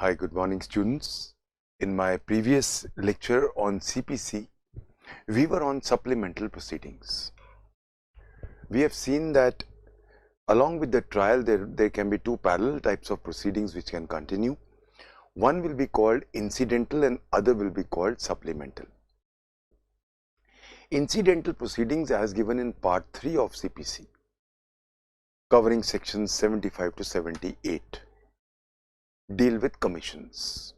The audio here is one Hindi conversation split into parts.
Hi, good morning, students. In my previous lecture on CPC, we were on supplemental proceedings. We have seen that along with the trial, there can be two parallel types of proceedings which can continue. One will be called incidental and other will be called supplemental. Incidental proceedings, as given in part 3 of CPC, covering sections 75 to 78, deal with commissions.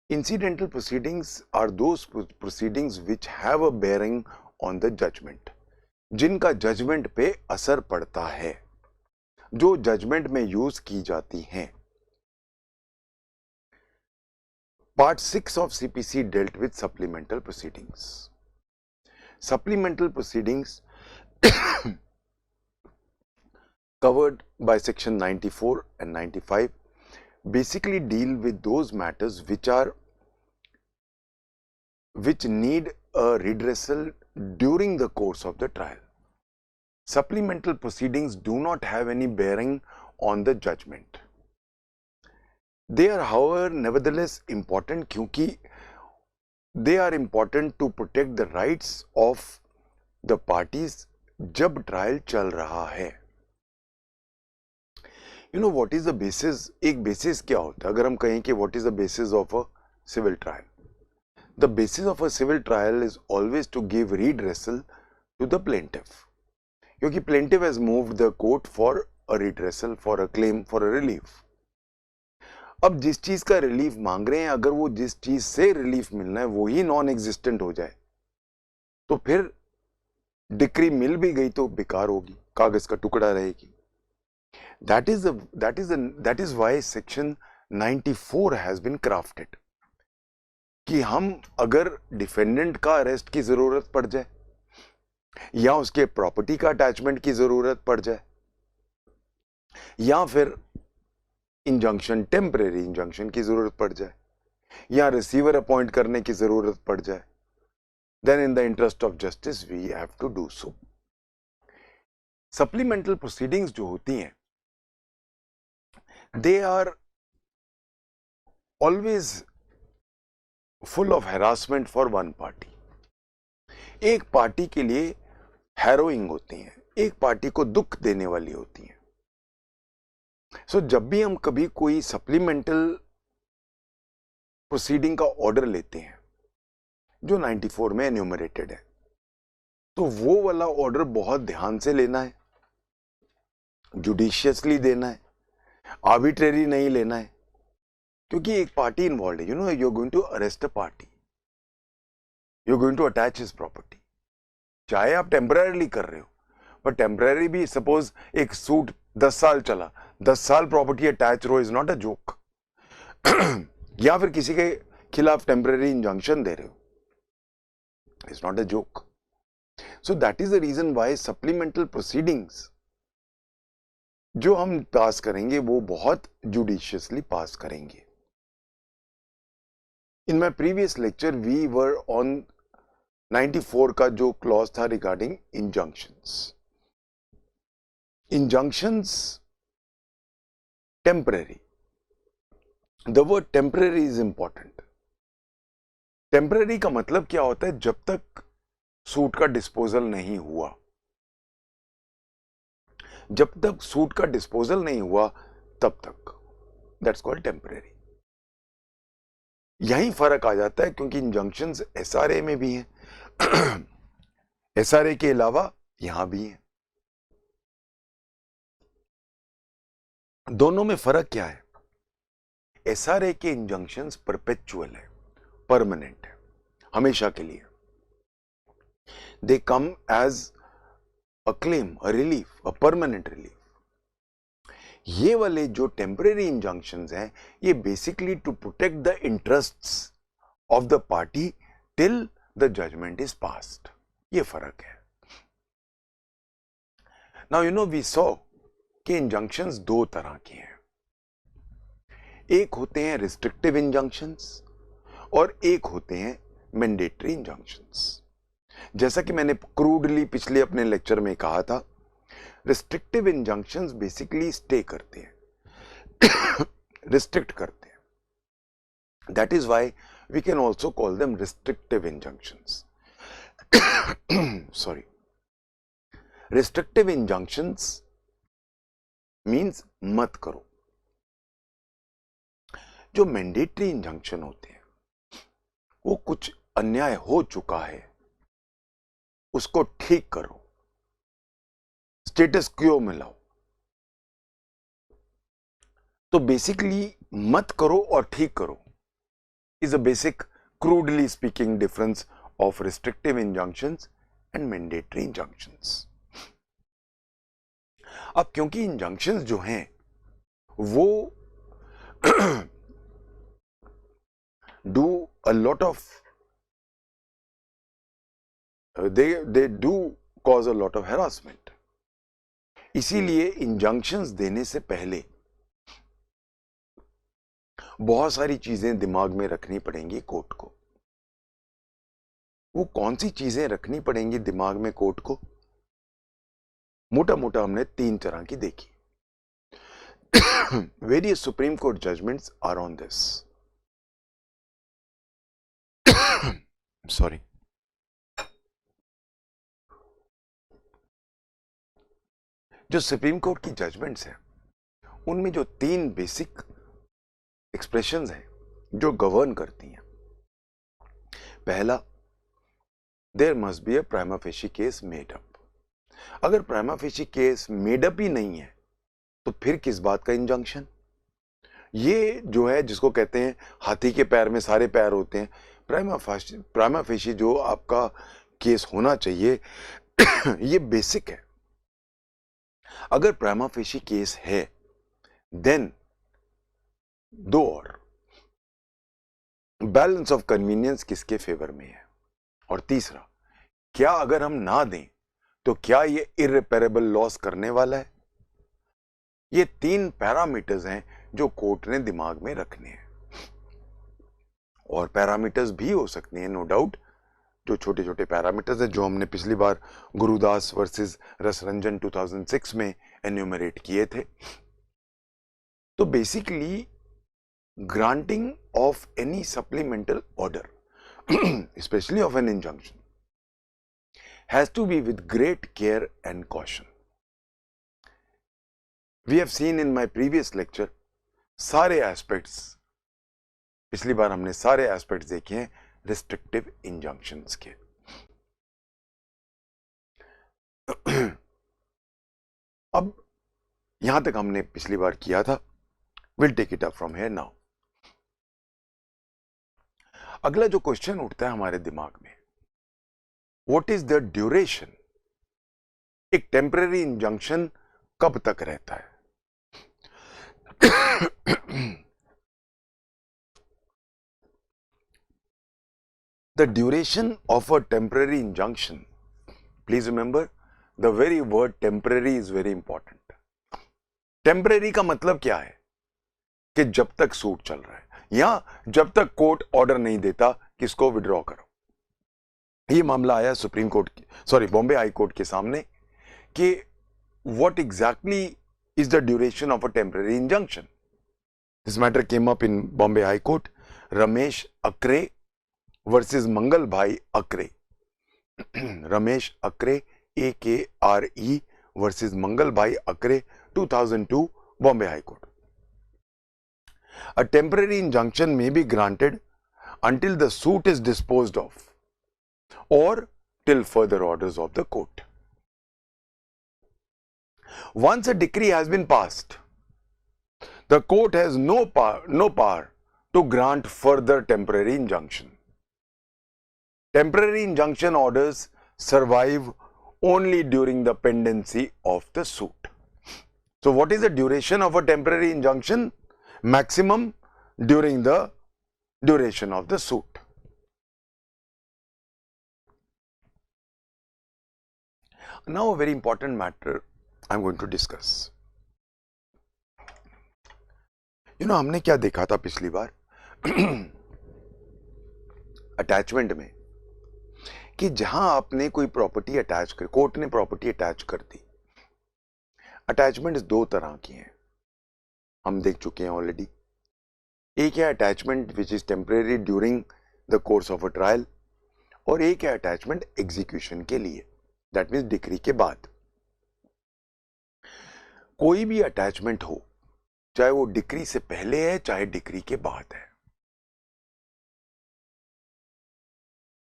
Incidental proceedings are those proceedings which have a bearing on the judgment, जिनका जजमेंट पे असर पड़ता है, जो जजमेंट में यूज की जाती हैं. Part 6 of CPC dealt with supplemental proceedings. Supplemental proceedings covered by section 94 and 95 basically deal with those matters which need a redressal during the course of the trial. Supplemental proceedings do not have any bearing on the judgment. They are, however, nevertheless important क्योंकि they are important to protect the rights of the parties जब trial चल रहा है. You know what is the basis? एक basis क्या होता है? अगर हम कहें कि what is the basis of a civil trial? The basis of a civil trial is always to give redressal to the plaintiff. क्योंकि plaintiff has moved the court for a redressal, for a claim, for a relief. अब जिस चीज का रिलीफ मांग रहे हैं, अगर वो जिस चीज से रिलीफ मिलना है वो ही नॉन एग्जिस्टेंट हो जाए, तो फिर डिक्री मिल भी गई तो बेकार होगी, कागज का टुकड़ा रहेगी. That is why section 94 has been crafted. कि हम अगर डिफेंडेंट का अरेस्ट की जरूरत पड़ जाए या उसके प्रॉपर्टी का अटैचमेंट की जरूरत पड़ जाए या फिर इंजंक्शन, टेम्परेरी इंजंक्शन की जरूरत पड़ जाए या रिसीवर अपॉइंट करने की जरूरत पड़ जाए, then in the interest of justice we have to do so. Supplemental proceedings जो होती हैं, they are always full of harassment for one party. एक पार्टी के लिए हैरोइंग होती हैं, एक पार्टी को दुख देने वाली होती हैं. सो जब भी हम कभी कोई सप्लीमेंटल प्रोसीडिंग का ऑर्डर लेते हैं जो 94 में एन्यूमरेटेड है, तो वो वाला ऑर्डर बहुत ध्यान से लेना है, जुडिशियसली देना है, आर्बिट्रेरी नहीं लेना है, क्योंकि एक पार्टी इन्वॉल्व है. You know, you are going to arrest a party, you are going to attach his property. चाहे आप टेम्पररीली कर रहे हो, पर टेम्पररी भी, सपोज एक सूट 10 साल चला, 10 साल प्रॉपर्टी अटैच रहो, इज नॉट अ जोक. या फिर किसी के खिलाफ टेम्पररी इंजंक्शन दे रहे हो, is not a joke. So that is the reason why supplemental proceedings जो हम पास करेंगे वो बहुत जुडिशियसली पास करेंगे. In my previous lecture we were on 94 का जो क्लॉज था regarding injunctions. Injunctions temporary. The word temporary is important. Temporary का मतलब क्या होता है? जब तक सूट का डिस्पोजल नहीं हुआ, जब तक सूट का डिस्पोजल नहीं हुआ तब तक. That's called temporary. यही फर्क आ जाता है क्योंकि इंजंक्शंस एसआरए में भी हैं, एसआरए के अलावा यहां भी हैं. दोनों में फर्क क्या है? एसआरए के इंजंक्शंस परपेचुअल है, परमानेंट है, हमेशा के लिए. They come as a claim, a relief, a permanent relief. ये वाले जो टेम्परेरी इंजंक्शंस हैं, ये basically to protect the interests of the party till the judgment is passed. ये फर्क है. Now you know, we saw कि इंजंक्शंस दो तरह के हैं. एक होते हैं रिस्ट्रिक्टिव इंजंक्शंस और एक होते हैं मैंडेटरी इंजंक्शंस. जैसा कि मैंने क्रूडली पिछले अपने लेक्चर में कहा था, रिस्ट्रिक्टिव इंजंक्शंस बेसिकली स्टे करते हैं, रिस्ट्रिक्ट करते हैं. That is why we can also call them restrictive injunctions. Sorry. Restrictive injunctions means मत करो. जो मैंडेटरी इंजंक्शन होते हैं वो कुछ अन्याय हो चुका है उसको ठीक करो, स्टेटस क्यो में लाओ. तो बेसिकली मत करो और ठीक करो is a basic, crudely speaking, difference of restrictive injunctions and mandatory injunctions. अब क्योंकि injunctions जो हैं वो do a lot of they do cause a lot of harassment. इसीलिए injunctions देने से पहले बहुत सारी चीजें दिमाग में रखनी पड़ेंगी कोर्ट को. वो कौन सी चीजें रखनी पड़ेंगी दिमाग में कोर्ट को? मोटा मोटा हमने 3 तरह की देखी. Various supreme court judgments are on this. Sorry. जो सुप्रीम कोर्ट की जजमेंट्स हैं उनमें जो 3 बेसिक एक्सप्रेशंस हैं जो गवर्न करती हैं. पहला, there must be a prima facie case made up. अगर prima facie case made up ही नहीं है तो फिर किस बात का इंजंक्शन? ये जो है जिसको कहते हैं हाथी के पैर में सारे पैर होते हैं. प्राइमा फेशी जो आपका केस होना चाहिए ये बेसिक है. अगर प्राइमा फेशी केस है देन दो और बैलेंस ऑफ कन्वीनियंस किसके फेवर में है. और तीसरा, क्या अगर हम ना दें तो क्या ये इररिपेरेबल लॉस करने वाला है? ये 3 पैरामीटर्स हैं जो कोर्ट ने दिमाग में रखने हैं. और पैरामीटर्स भी हो सकते हैं नो डाउट. जो छोटे छोटे पैरामीटर्स हैं जो हमने पिछली बार गुरुदास वर्सेस रसरंजन 2006 में एन्यूमरेट किए थे. तो basically granting of any supplemental order, especially of an injunction, has to be with great care and caution. We have seen in my previous lecture सारे aspects, पिछली बार हमने सारे aspects देखे हैं restrictive injunctions के. अब यहां तक हमने पिछली बार किया था. We'll take it up from here now. अगला जो क्वेश्चन उठता है हमारे दिमाग में, व्हाट इज द ड्यूरेशन? एक टेम्पररी इंजंक्शन कब तक रहता है? The duration of a temporary injunction, please remember the very word temporary is very important. Temporary का मतलब क्या है? कि जब तक सूट चल रहा है या जब तक कोर्ट ऑर्डर नहीं देता कि इसको विड्रॉ करो. ये मामला आया supreme court Bombay high court के सामने कि what exactly is the duration of a temporary injunction. This matter came up in Bombay high court. Ramesh Akre versus Mangal Bhai Akre. Ramesh Akre AKRE versus Mangal Bhai Akre 2002 Bombay high court. A temporary injunction may be granted until the suit is disposed of or till further orders of the court. Once a decree has been passed, the court has no power to grant further temporary injunction. Temporary injunction orders survive only during the pendency of the suit. So what is the duration of a temporary injunction? Maximum during the duration of the suit. Now a very important matter I'm going to discuss. हमने क्या देखा था पिछली बार अटैचमेंट में कि जहां आपने कोई प्रॉपर्टी अटैच कर, कोर्ट ने प्रॉपर्टी अटैच कर दी. अटैचमेंट 2 तरह की हैं, हम देख चुके हैं ऑलरेडी. एक है attachment which is temporary during the course of a trial, और एक है अटैचमेंट एग्जीक्यूशन के लिए, दैट मीन्स डिक्री के बाद। कोई भी अटैचमेंट हो, चाहे वो डिक्री से पहले है चाहे डिक्री के बाद है,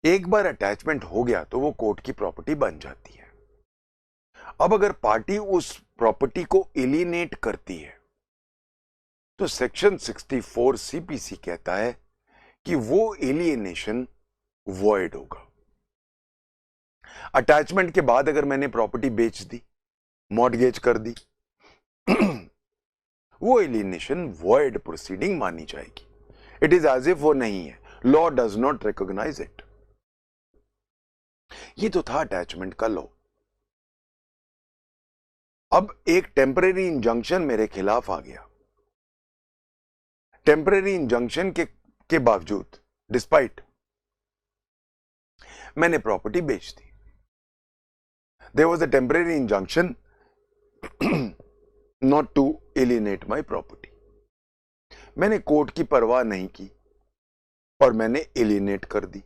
एक बार अटैचमेंट हो गया तो वो कोर्ट की प्रॉपर्टी बन जाती है। अब अगर पार्टी उस प्रॉपर्टी को एलिनेट करती है तो सेक्शन 64 सीपीसी कहता है कि वो एलिनेशन वॉइड होगा। अटैचमेंट के बाद अगर मैंने प्रॉपर्टी बेच दी, मॉर्टगेज कर दी, वो एलिनेशन वॉइड प्रोसीडिंग मानी जाएगी। इट इज एज इफ वो नहीं है, law does not recognise it. ये तो था अटैचमेंट का लॉ। अब एक टेम्परेरी इंजंक्शन मेरे खिलाफ आ गया। टेम्परेरी इंजंक्शन के बावजूद, डिस्पाइट, मैंने प्रॉपर्टी बेच दी। There was a temporary injunction not to alienate my property. मैंने कोर्ट की परवाह नहीं की और मैंने एलिनेट कर दी।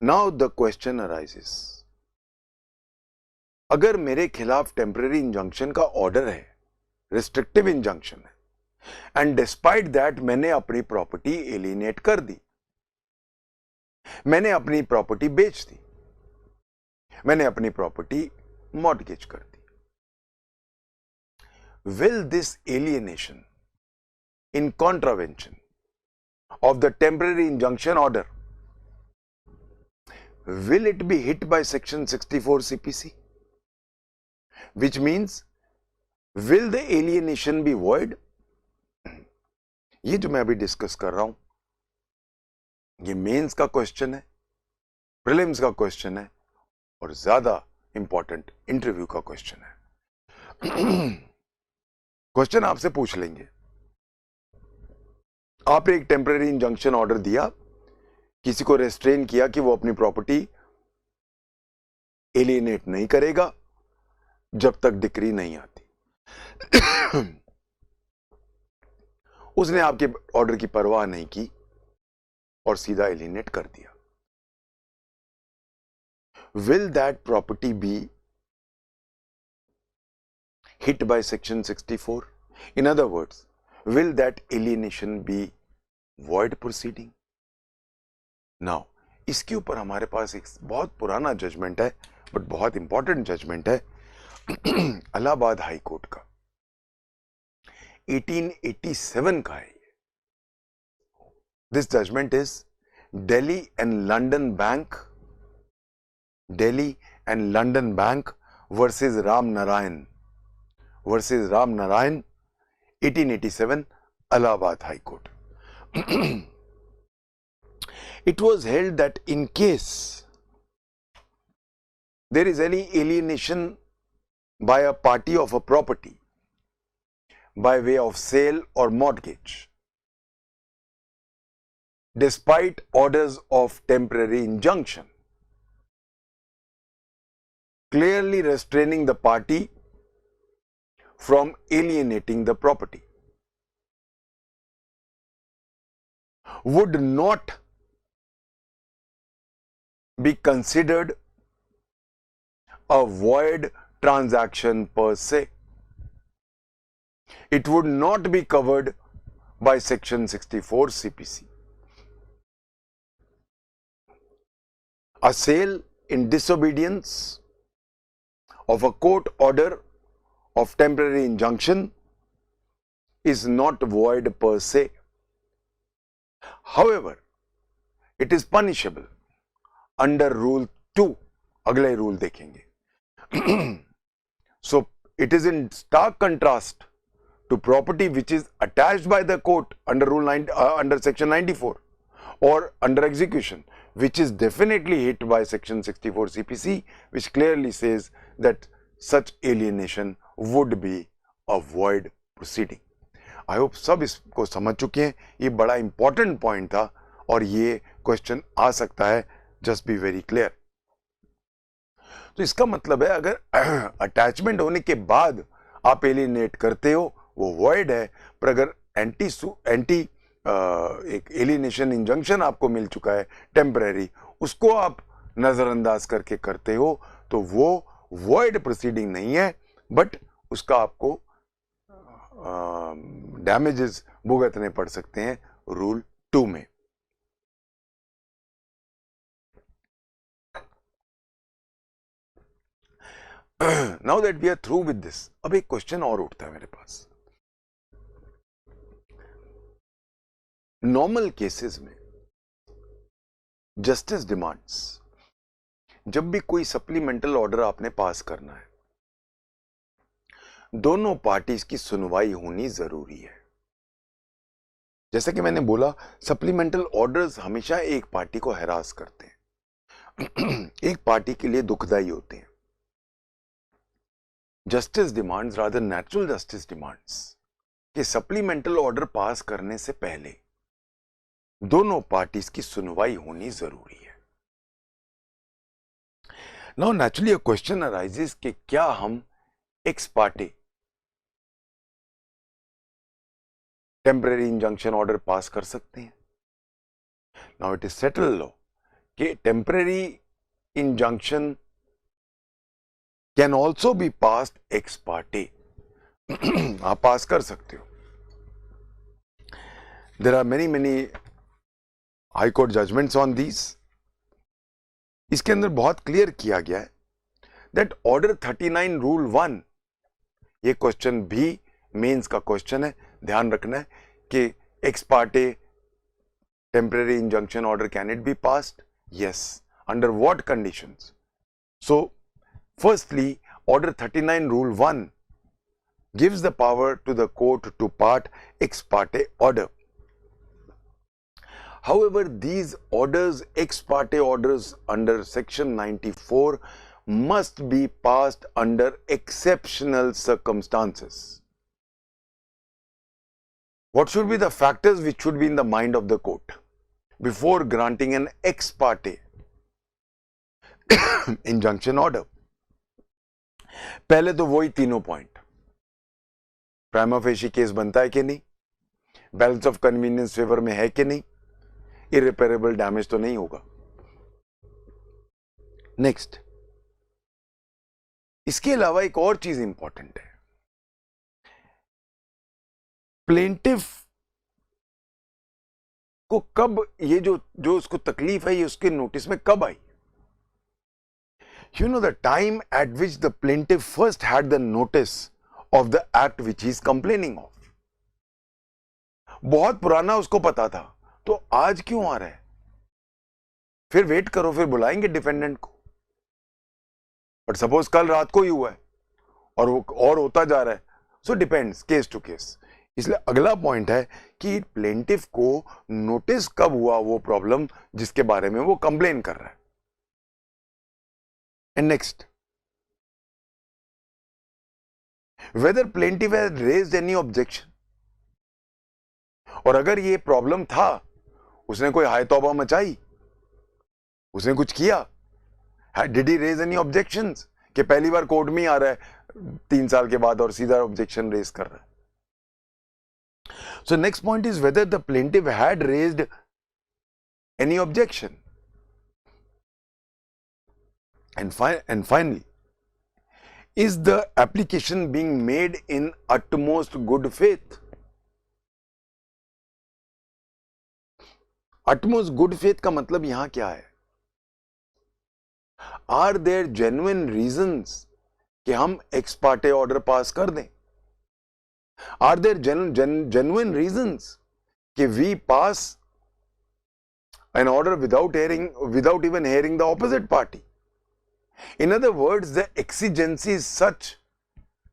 नाउ द क्वेश्चन अराइजेस, अगर मेरे खिलाफ टेम्परेरी इंजंक्शन का ऑर्डर है, रिस्ट्रिक्टिव इंजंक्शन है, एंड डिस्पाइट दैट मैंने अपनी प्रॉपर्टी एलिनेट कर दी, मैंने अपनी प्रॉपर्टी बेच दी, मैंने अपनी प्रॉपर्टी मॉर्टगेज कर दी, will this alienation in contravention of the temporary injunction order, will it be hit by section 64 CPC, which means will the alienation be void? ये जो मैं अभी डिस्कस कर रहा हूं, ये मेंस का क्वेश्चन है, प्रीलिम्स का क्वेश्चन है, और ज्यादा इंपॉर्टेंट इंटरव्यू का क्वेश्चन है। क्वेश्चन आपसे पूछ लेंगे, आपने एक टेम्परेरी इंजंक्शन ऑर्डर दिया, किसी को रेस्ट्रेन किया कि वो अपनी प्रॉपर्टी एलिनेट नहीं करेगा जब तक डिक्री नहीं आती। उसने आपके ऑर्डर की परवाह नहीं की और सीधा एलिनेट कर दिया। Will that property be hit by section 64? In other words, will that alienation be void proceeding? Now, इसके ऊपर हमारे पास एक बहुत पुराना जजमेंट है, बट बहुत इंपॉर्टेंट जजमेंट है, इलाहाबाद हाई कोर्ट का, 1887 का है। This judgment is Delhi and London bank, Delhi and London Bank versus Ram Narayan 1887, Allahabad High Court. It was held that in case there is any alienation by a party of a property by way of sale or mortgage, despite orders of temporary injunction clearly restraining the party from alienating the property, would not be considered a void transaction per se. It would not be covered by section 64 CPC. A sale in disobedience of a court order of temporary injunction is not void per se. However, it is punishable under rule 2. अगले रूल देखेंगे। So it is in stark contrast to property which is attached by the court under under section 94 or under execution, which is definitely hit by section 64 CPC, which clearly says that such alienation would be a void proceeding. I hope सब इसको समझ चुके हैं। ये बड़ा इंपॉर्टेंट पॉइंट था और ये क्वेश्चन आ सकता है, जस्ट बी वेरी क्लियर। तो इसका मतलब है अगर अटैचमेंट होने के बाद आप एलिनेट करते हो वो वॉइड है, पर अगर एंटी एक एलिनेशन इंजंक्शन आपको मिल चुका है टेम्परेरी, उसको आप नजरअंदाज करके करते हो तो वो वॉइड प्रोसीडिंग नहीं है, बट उसका आपको डैमेजेस भुगतने पड़ सकते हैं रूल 2 में। Now that we are through with this, अब एक क्वेश्चन और उठता है मेरे पास। नॉर्मल केसेस में जस्टिस डिमांड्स, जब भी कोई सप्लीमेंटल ऑर्डर आपने पास करना है, दोनों पार्टीज की सुनवाई होनी जरूरी है। जैसा कि मैंने बोला, सप्लीमेंटल ऑर्डर्स हमेशा एक पार्टी को हैरास करते हैं, एक पार्टी के लिए दुखदाई होते हैं। Justice demands, rather natural justice demands, कि सप्लीमेंटल ऑर्डर पास करने से पहले दोनों पार्टीज की सुनवाई होनी जरूरी है। Now naturally a question arises कि क्या हम ex parte temporary injunction order pass कर सकते हैं? Now it is settled law कि temporary injunction can also be passed ex parte. आप पास कर सकते हो। There are many high court judgments on these. इसके अंदर बहुत क्लियर किया गया है दैट ऑर्डर 39 रूल 1, ये क्वेश्चन भी मेंस का क्वेश्चन है, ध्यान रखना है कि x parte temporary injunction order can it be passed? Yes, under what conditions? So firstly, order 39 rule 1 gives the power to the court to part ex parte order. However, these orders, ex parte orders under section 94, must be passed under exceptional circumstances. What should be the factors which should be in the mind of the court before granting an ex parte injunction order? पहले तो वही तीनों पॉइंट, प्राइमा फेशी केस बनता है कि नहीं, बैलेंस ऑफ कन्वीनियंस फेवर में है कि नहीं, इरिपेरेबल डैमेज तो नहीं होगा। नेक्स्ट, इसके अलावा एक और चीज इंपॉर्टेंट है, प्लेंटिफ को कब ये जो उसको तकलीफ है ये उसके नोटिस में कब आई? You know the time at which the plaintiff first had the notice of the act which he is complaining of. बहुत पुराना उसको पता था, तो आज क्यों आ रहा है? फिर वेट करो, फिर बुलाएंगे डिफेंडेंट को। बट सपोज कल रात को ही हुआ है और होता जा रहा है, so depends case to case. इसलिए अगला पॉइंट है कि प्लेंटिफ को नोटिस कब हुआ वो प्रॉब्लम जिसके बारे में वो कंप्लेन कर रहा है। And next, whether plaintiff has raised any objection, और अगर ये प्रॉब्लम था, उसने कोई हाय तौबा मचाई, उसने कुछ किया, did he raise any objections कि पहली बार कोर्ट में ही आ रहा है 3 साल के बाद और सीधा ऑब्जेक्शन रेज कर रहा है? So next point is whether the plaintiff had raised any objection. And finally, is the application being made in utmost good faith? Utmost good faith का मतलब यहां क्या है? Are there genuine reasons कि हम ex parte order पास कर दें? Are there genuine reasons कि we pass an order without even hearing the opposite party? In other words, the exigency is such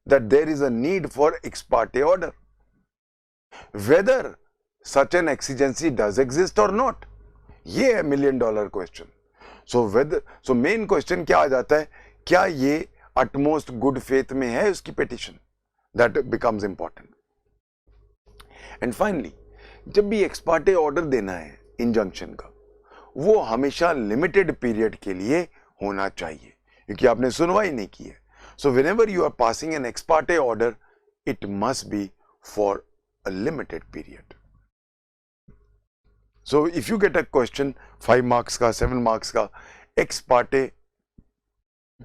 that there is a need for ex parte order. Whether such an exigency does exist or not, ये है $1 million question. So main question क्या आ जाता है, क्या ये utmost good faith में है उसकी petition? That becomes important. And finally, जब भी ex parte order देना है injunction का, वो हमेशा limited period के लिए होना चाहिए, क्योंकि आपने सुनवाई नहीं की है। So whenever you are passing an ex parte order, it must be for a limited period. So if you get a question 5 marks का 7 marks का ex parte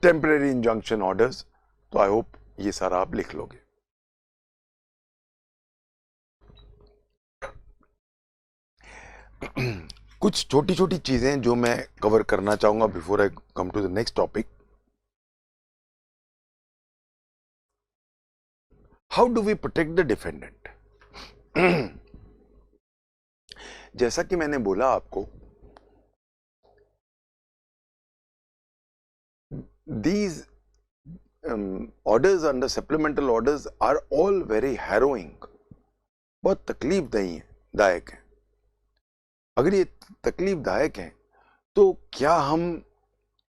temporary injunction orders, तो I hope ये सारा आप लिख लोगे. कुछ छोटी छोटी चीजें जो मैं कवर करना चाहूंगा before I come to the next topic. How do we protect the defendant? जैसा कि मैंने बोला आपको, these orders under supplemental orders are all very harrowing. बहुत तकलीफदायक है. अगर ये तकलीफदायक है तो क्या हम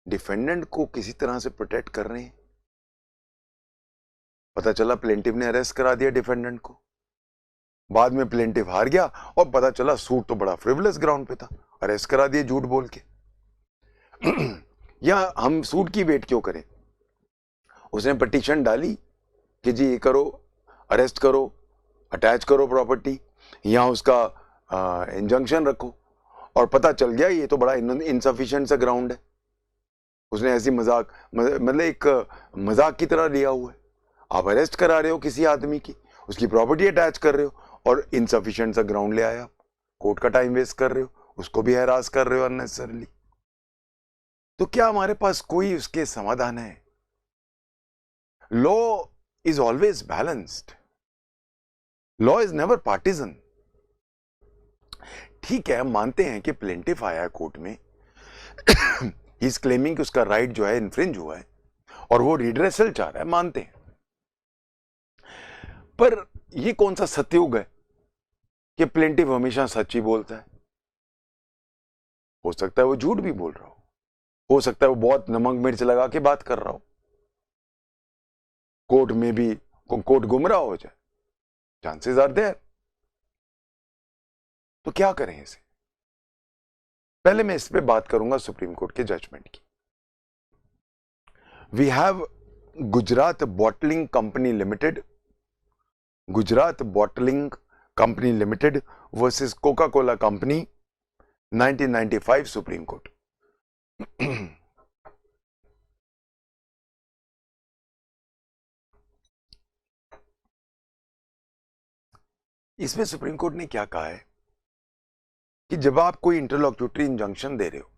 डिफेंडेंट को किसी तरह से प्रोटेक्ट कर रहे हैं? पता चला प्लेंटिव ने अरेस्ट करा दिया डिफेंडेंट को, बाद में प्लेंटिव हार गया और पता चला सूट तो बड़ा फ्रिवलेस ग्राउंड पे था, अरेस्ट करा दिया झूठ बोल के. या हम सूट की वेट क्यों करें? उसने पिटीशन डाली कि जी ये करो, अरेस्ट करो, अटैच करो प्रॉपर्टी, या उसका इंजंक्शन रखो, और पता चल गया ये तो बड़ा इनसफिशिएंट सा ग्राउंड है. उसने ऐसी मतलब एक मजाक की तरह लिया हुआ है. आप अरेस्ट करा रहे हो किसी आदमी की, उसकी प्रॉपर्टी अटैच कर रहे हो और इनसफिशिएंट सा ग्राउंड ले आए आप, कोर्ट का टाइम वेस्ट कर रहे हो, उसको भी हैरास कर रहे हो अननेसेसरली. तो क्या हमारे पास कोई उसके समाधान है? Law is always balanced, law is never partisan. ठीक है, हम मानते हैं कि प्लेंटिफ आया है कोर्ट में, ही इज क्लेमिंग कि उसका राइट जो है इन्फ्रिंज हुआ है और वो रिड्रेसल चाह रहा है, मानते हैं. पर ये कौन सा सतयुग है कि प्लेंटिफ हमेशा सच ही बोलता है? हो सकता है वो झूठ भी बोल रहा हो सकता है वो बहुत नमक मिर्च लगा के बात कर रहा हो, कोर्ट में भी कोर्ट गुमराह हो जाए, चांसेस आर देयर. तो क्या करें इसे? पहले मैं इस पे बात करूंगा सुप्रीम कोर्ट के जजमेंट की. We have Gujarat bottling company limited, Gujarat bottling company limited versus Coca Cola company, 1995 supreme court. इसमें सुप्रीम कोर्ट ने क्या कहा है कि जब आप कोई इंटरलॉक्यूटरी इंजंक्शन दे रहे हो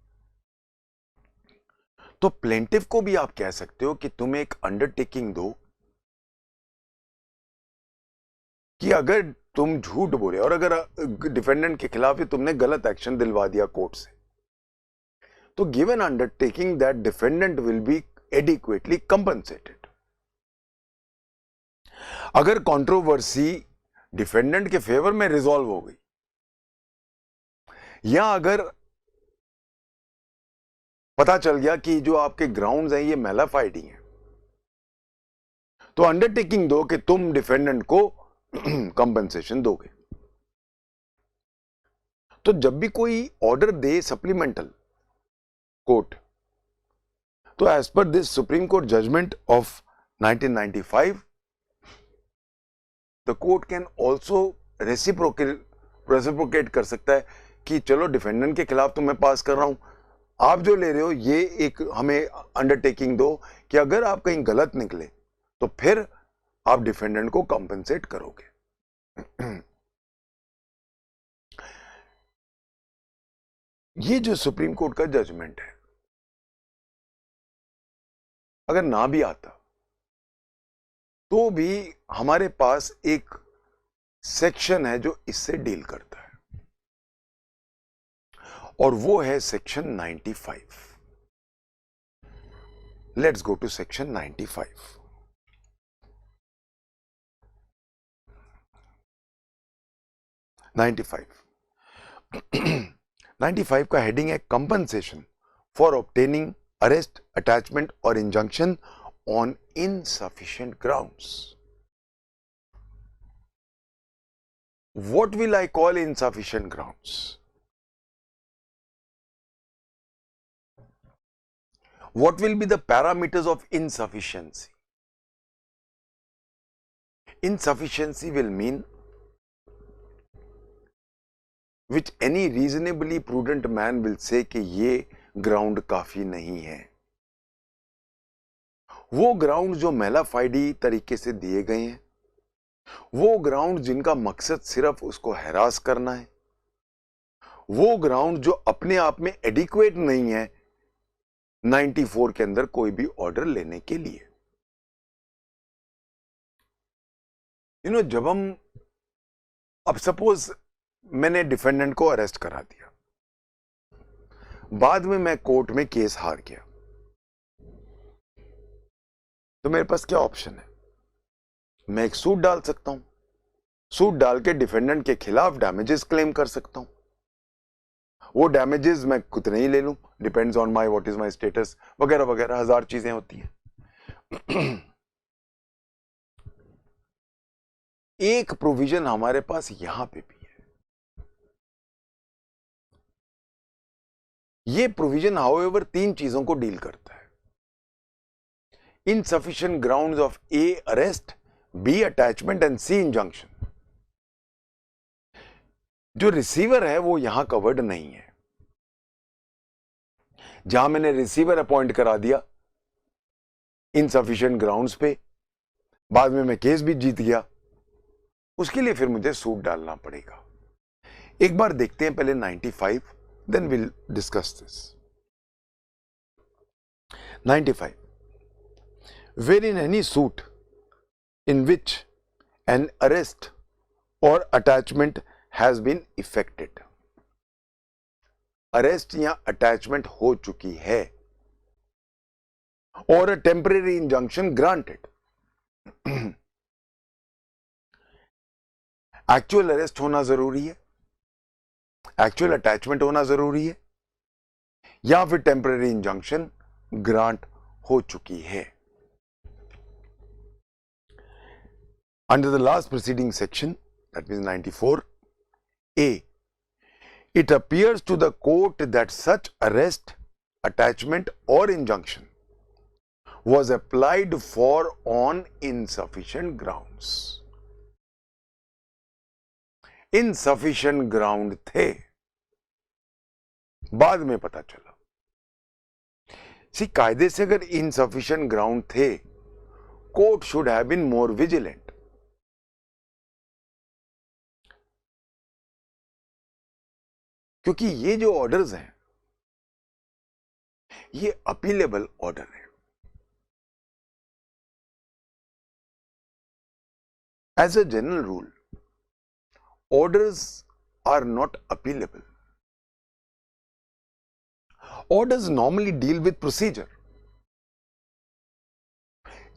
तो प्लेंटिफ को भी आप कह सकते हो कि तुम एक अंडरटेकिंग दो कि अगर तुम झूठ बोले और अगर डिफेंडेंट के खिलाफ ही तुमने गलत एक्शन दिलवा दिया कोर्ट से, तो give an undertaking that defendant will be adequately compensated. अगर कंट्रोवर्सी डिफेंडेंट के फेवर में रिजॉल्व हो गई, या अगर पता चल गया कि जो आपके ग्राउंड्स हैं ये मेलाफाइड ही हैं, तो अंडरटेकिंग दो कि तुम डिफेंडेंट को कंपनसेशन दोगे. तो जब भी कोई ऑर्डर दे सप्लीमेंटल कोर्ट, तो as per this supreme court judgment of 1995, the court can also reciprocate कर सकता है कि चलो डिफेंडेंट के खिलाफ तो मैं पास कर रहा हूं, आप जो ले रहे हो ये एक हमें अंडरटेकिंग दो कि अगर आप कहीं गलत निकले तो फिर आप डिफेंडेंट को कंपनसेट करोगे. ये जो सुप्रीम कोर्ट का जजमेंट है, अगर ना भी आता तो भी हमारे पास एक सेक्शन है जो इससे डील करता है, और वो है section 95. Let's go to section 95. 95 का हेडिंग है compensation for obtaining arrest, attachment और injunction on insufficient grounds. What will I call insufficient grounds? What will be the parameters of insufficiency? Insufficiency will mean which any reasonably prudent man will say कि ये ग्राउंड काफी नहीं है। वो ग्राउंड जो मेलाफाइडी तरीके से दिए गए हैं, वो ग्राउंड जिनका मकसद सिर्फ उसको हैरास करना है, वो ग्राउंड जो अपने आप में एडिक्वेट नहीं है 94 के अंदर कोई भी ऑर्डर लेने के लिए। जब हम, अब सपोज मैंने डिफेंडेंट को अरेस्ट करा दिया, बाद में मैं कोर्ट में केस हार गया, तो मेरे पास क्या ऑप्शन है? मैं एक सूट डाल सकता हूं, सूट डाल के डिफेंडेंट के खिलाफ डैमेजेस क्लेम कर सकता हूं। वो डैमेजेस मैं कितने ही ले लूं, depends on my what is my status वगैरह वगैरह, हजार चीजें होती हैं। एक प्रोविजन हमारे पास यहां पे भी है। ये प्रोविजन हाउएवर 3 चीजों को डील करता है। Insufficient grounds of A arrest, B attachment and C injunction. जो रिसीवर है वो यहां कवर्ड नहीं है। जहां मैंने रिसीवर अपॉइंट करा दिया इनसफिशिएंट ग्राउंड्स पे, बाद में मैं केस भी जीत गया, उसके लिए फिर मुझे सूट डालना पड़ेगा। एक बार देखते हैं पहले 95, then will discuss this. 95, where in any suit in which an arrest और attachment has been effected. Arrest या अटैचमेंट हो चुकी है और a temporary injunction granted. Actual arrest होना जरूरी है, एक्चुअल अटैचमेंट होना जरूरी है, या फिर टेम्परेरी इंजंक्शन ग्रांट हो चुकी है। Under the last preceding section, that means 94 A, it appears to the court that such arrest, attachment or injunction was applied for on insufficient grounds. Insufficient ground थे, बाद में पता चला। सी कायदे से अगर insufficient ground थे, court should have been more vigilant. क्योंकि ये जो ऑर्डर्स हैं, ये अपीलेबल ऑर्डर है। As a general rule, orders are not appealable. Orders normally deal with procedure,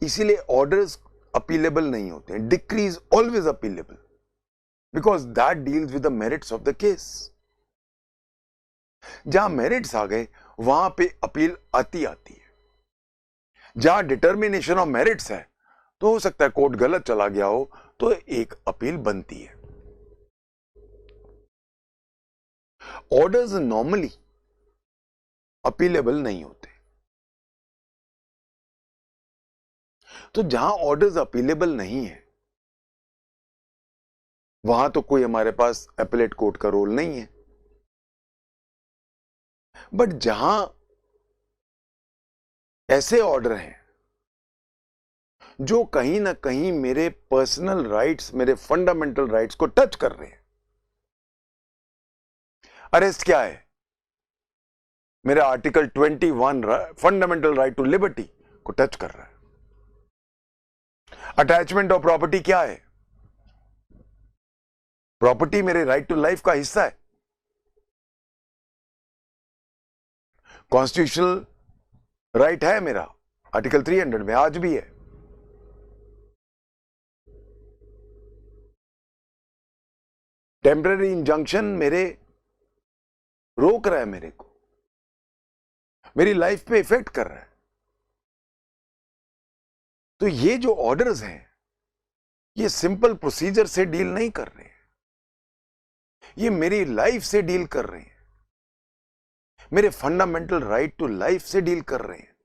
इसीलिए ऑर्डर्स अपीलेबल नहीं होते हैं। Decree is always appealable because that deals with the merits of the case. जहां मेरिट्स आ गए वहां पे अपील आती है। जहां डिटर्मिनेशन ऑफ मेरिट्स है तो हो सकता है कोर्ट गलत चला गया हो, तो एक अपील बनती है। ऑर्डर्स नॉर्मली अपीलेबल नहीं होते। तो जहां ऑर्डर्स अपीलेबल नहीं है वहां तो कोई हमारे पास अपीलेट कोर्ट का रोल नहीं है। बट जहां ऐसे ऑर्डर हैं जो कहीं ना कहीं मेरे पर्सनल राइट्स, मेरे फंडामेंटल राइट्स को टच कर रहे हैं। अरेस्ट क्या है? मेरा article 21 fundamental right to liberty को टच कर रहा है। अटैचमेंट ऑफ प्रॉपर्टी क्या है? प्रॉपर्टी मेरे राइट टू लाइफ का हिस्सा है। कॉन्स्टिट्यूशनल राइट है मेरा, आर्टिकल 300 में आज भी है। टेम्पररी इंजंक्शन मेरे रोक रहा है, मेरे को मेरी लाइफ पे इफेक्ट कर रहा है। तो ये जो ऑर्डर्स हैं ये सिंपल प्रोसीजर से डील नहीं कर रहे हैं, ये मेरी लाइफ से डील कर रहे हैं, मेरे फंडामेंटल राइट टू लाइफ से डील कर रहे हैं।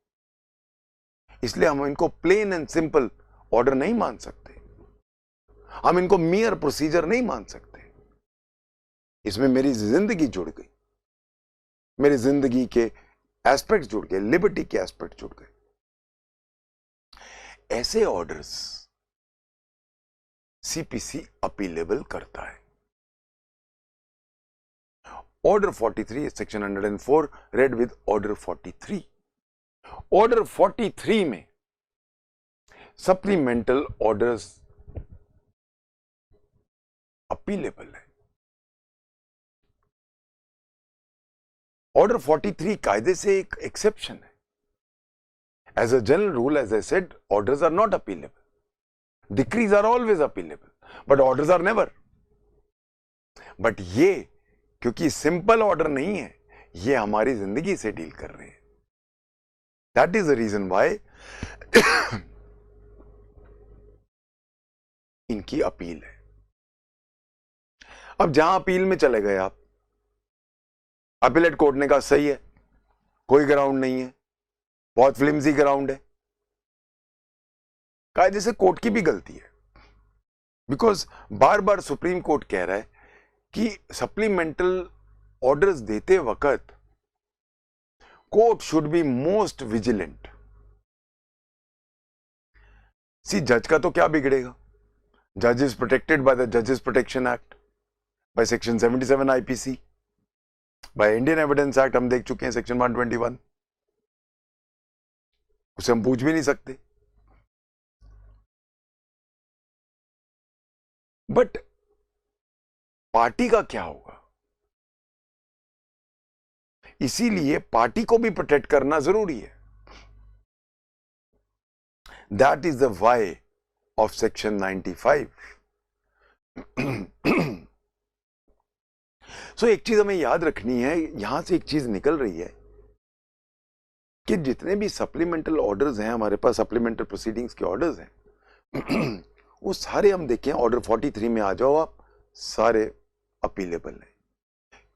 इसलिए हम इनको प्लेन एंड सिंपल ऑर्डर नहीं मान सकते, हम इनको मियर प्रोसीजर नहीं मान सकते। इसमें मेरी जिंदगी जुड़ गई, मेरी जिंदगी के एस्पेक्ट्स जुड़ गए, लिबर्टी के एस्पेक्ट जुड़ गए। ऐसे ऑर्डर्स सीपीसी अपीलेबल करता है। Order 43 section 104 read with order 43। Order 43 में सप्लीमेंटल ऑर्डर्स अपीलेबल है। ऑर्डर 43 कायदे से एक एक्सेप्शन है। As a general rule, as I said, orders are not appealable, decrees are always appealable, but orders are never. But ये क्योंकि सिंपल ऑर्डर नहीं है, ये हमारी जिंदगी से डील कर रहे हैं, that is the reason why इनकी अपील है। अब जहां अपील में चले गए आप, अपीलेट कोर्ट ने कहा सही है, कोई ग्राउंड नहीं है, बहुत फ्लिम्सी ग्राउंड है, कायदे से कोर्ट की भी गलती है। Because bar bar supreme court कह रहा है कि सप्लीमेंटल ऑर्डर्स देते वक्त court should be most vigilant. सी, जज का तो क्या बिगड़ेगा, जज इज प्रोटेक्टेड बाय द जजेस protection act, by section 77 IPC, by Indian evidence act, हम देख चुके हैं सेक्शन 121, उसे हम पूछ भी नहीं सकते। बट पार्टी का क्या होगा, इसीलिए पार्टी को भी प्रोटेक्ट करना जरूरी है। That is the why of section 95। So एक चीज हमें याद रखनी है, यहां से एक चीज निकल रही है कि जितने भी सप्लीमेंटल ऑर्डर्स हैं हमारे पास, सप्लीमेंटल प्रोसीडिंग्स के ऑर्डर्स हैं, वो सारे हम देखें ऑर्डर 43 में आ जाओ आप, सारे अपीलेबल हैं।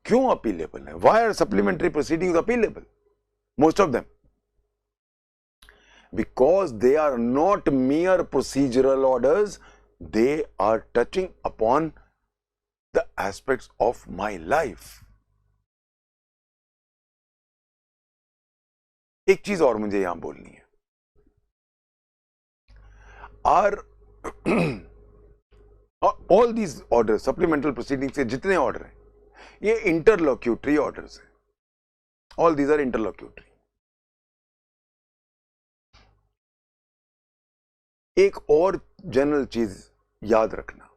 क्यों अपीलेबल है? Why are supplementary proceedings appealable, most of them? Because they are not mere procedural orders, they are touching upon the aspects of my life. एक चीज और मुझे यहां बोलनी है, all these order, supplemental proceeding से जितने ऑर्डर हैं, ये इंटरलॉक्यूटरी ऑर्डर्स हैं। All these are interlocutory. एक और जनरल चीज याद रखना,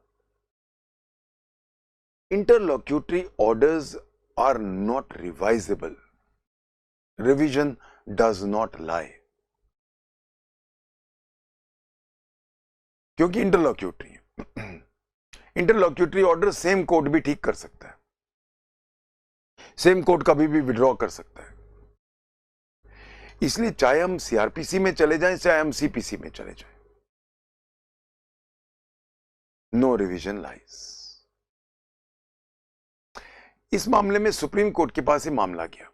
interlocutory orders are not revisable, revision does not lie, क्योंकि इंटरलॉक्यूटरी है। इंटरलॉक्यूटरी ऑर्डर सेम कोर्ट भी ठीक कर सकता है, सेम कोर्ट कभी भी विड्रॉ कर सकता है। इसलिए चाहे हम सीआरपीसी में चले जाएं, चाहे हम सीपीसी में चले जाएं, नो रिवीजन लाइज। इस मामले में सुप्रीम कोर्ट के पास ही मामला गया।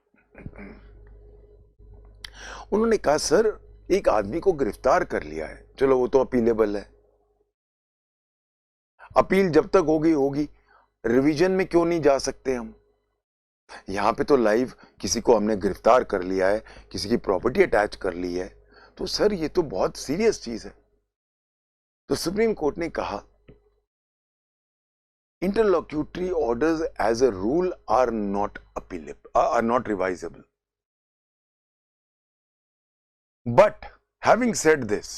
उन्होंने कहा सर, एक आदमी को गिरफ्तार कर लिया है, चलो वो तो अपीलेबल है, अपील जब तक होगी, रिवीजन में क्यों नहीं जा सकते हम? यहां पे तो लाइव किसी को हमने गिरफ्तार कर लिया है, किसी की प्रॉपर्टी अटैच कर ली है, तो सर ये तो बहुत सीरियस चीज है। तो सुप्रीम कोर्ट ने कहा interlocutory orders as a rule are not appealable, are not revisable. But having said this,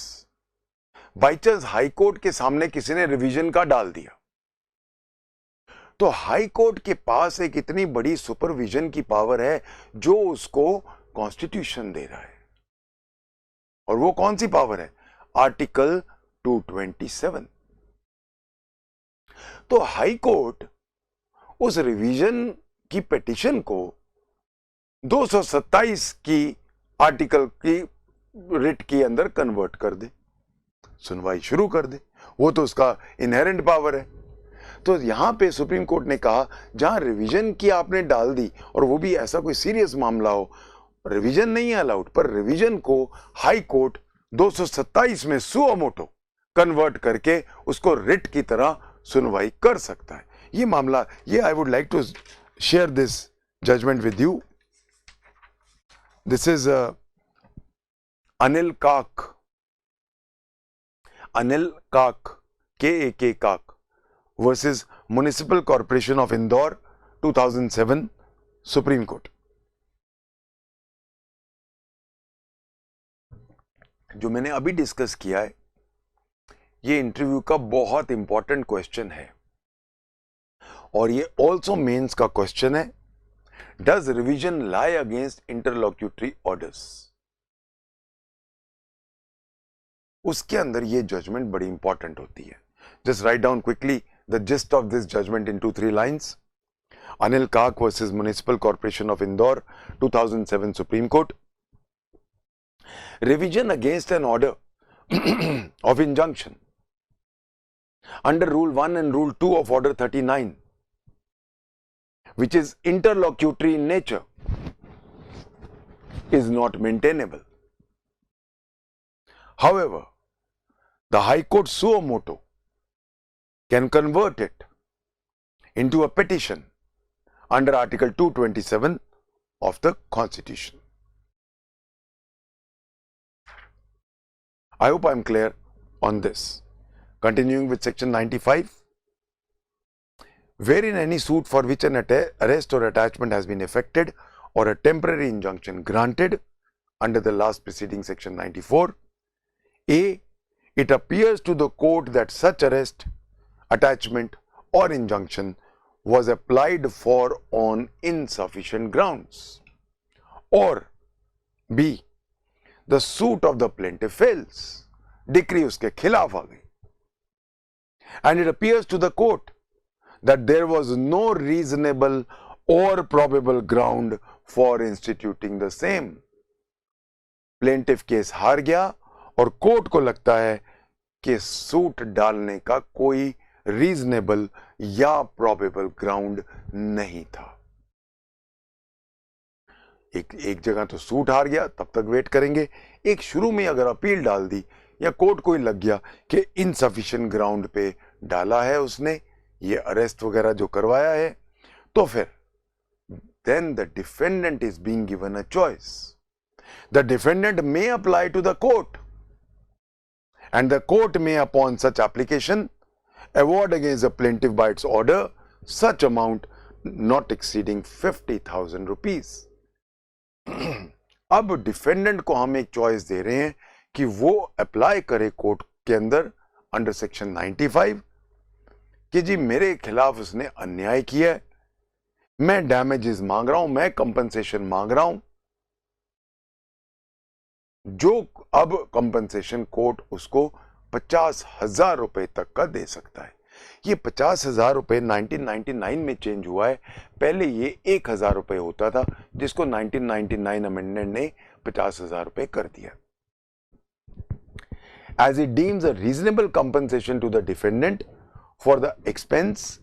by chance high court के सामने किसी ने रिवीजन का डाल दिया, तो हाई कोर्ट के पास एक इतनी बड़ी सुपरविजन की पावर है जो उसको कॉन्स्टिट्यूशन दे रहा है। और वो कौन सी पावर है? आर्टिकल 227। तो हाई कोर्ट उस रिवीजन की पिटीशन को 227 की आर्टिकल की रिट के अंदर कन्वर्ट कर दे, सुनवाई शुरू कर दे, वो तो उसका इनहेरेंट पावर है। तो यहां पे सुप्रीम कोर्ट ने कहा जहां रिवीजन की आपने डाल दी, और वो भी ऐसा कोई सीरियस मामला हो, रिवीजन नहीं है अलाउड, पर रिवीजन को हाई कोर्ट 227 में सुओ मोटो कन्वर्ट करके उसको रिट की तरह सुनवाई कर सकता है। ये मामला, ये I would like to share this judgment with you. This is Anil Kaak, K.A.K. Kaak versus Municipal Corporation of Indore, 2007, Supreme Court. जो मैंने अभी डिस्कस किया है, ये इंटरव्यू का बहुत इंपॉर्टेंट क्वेश्चन है और ये ऑल्सो मेंस का क्वेश्चन है. Does revision lie against interlocutory orders? उसके अंदर ये जजमेंट बड़ी इंपॉर्टेंट होती है. Just write down quickly the gist of this judgment in 2-3 lines. Anil Kak versus municipal corporation of Indore, 2007 supreme court. Revision against an order of injunction under Rule 1 and Rule 2 of Order 39, which is interlocutory in nature, is not maintainable. However, the High Court suo motu can convert it into a petition under Article 227 of the Constitution. I hope I am clear on this. Continuing with section 95, wherein any suit for which an arrest or attachment has been effected or a temporary injunction granted under the last preceding section 94, A, it appears to the court that such arrest, attachment or injunction was applied for on insufficient grounds, or B, the suit of the plaintiff fails, decree उसके खिलाफ आ गई, and it appears to the court that there was no reasonable or probable ground for instituting the same. plaintiff case हार गया और कोर्ट को लगता है कि सूट डालने का कोई रीजनेबल या प्रोबेबल ग्राउंड नहीं था. एक जगह तो सूट हार गया, तब तक वेट करेंगे. एक शुरू में अगर अपील डाल दी या कोर्ट को ही लग गया कि इनसफिशिएंट ग्राउंड पे डाला है उसने, ये अरेस्ट वगैरह जो करवाया है, तो फिर then the defendant is being given a choice. The defendant may apply to the court, and the court may, upon such application, award against the plaintiff by its order such amount not exceeding 50,000 rupees. अब डिफेंडेंट को हम एक चॉइस दे रहे हैं कि वो अप्लाई करे कोर्ट के अंदर अंडर सेक्शन 95 कि जी मेरे खिलाफ उसने अन्याय किया है, मैं डैमेजेस मांग रहा हूं, मैं कंपनसेशन मांग रहा हूं. जो अब कंपनसेशन कोर्ट उसको 50,000 रुपए तक का दे सकता है. ये 50,000 रुपए 1999 में चेंज हुआ है. पहले ये 1,000 रुपए होता था, जिसको 1999 अमेंडमेंट ने 50,000 रुपए कर दिया. As it deems a reasonable compensation to the defendant for the expense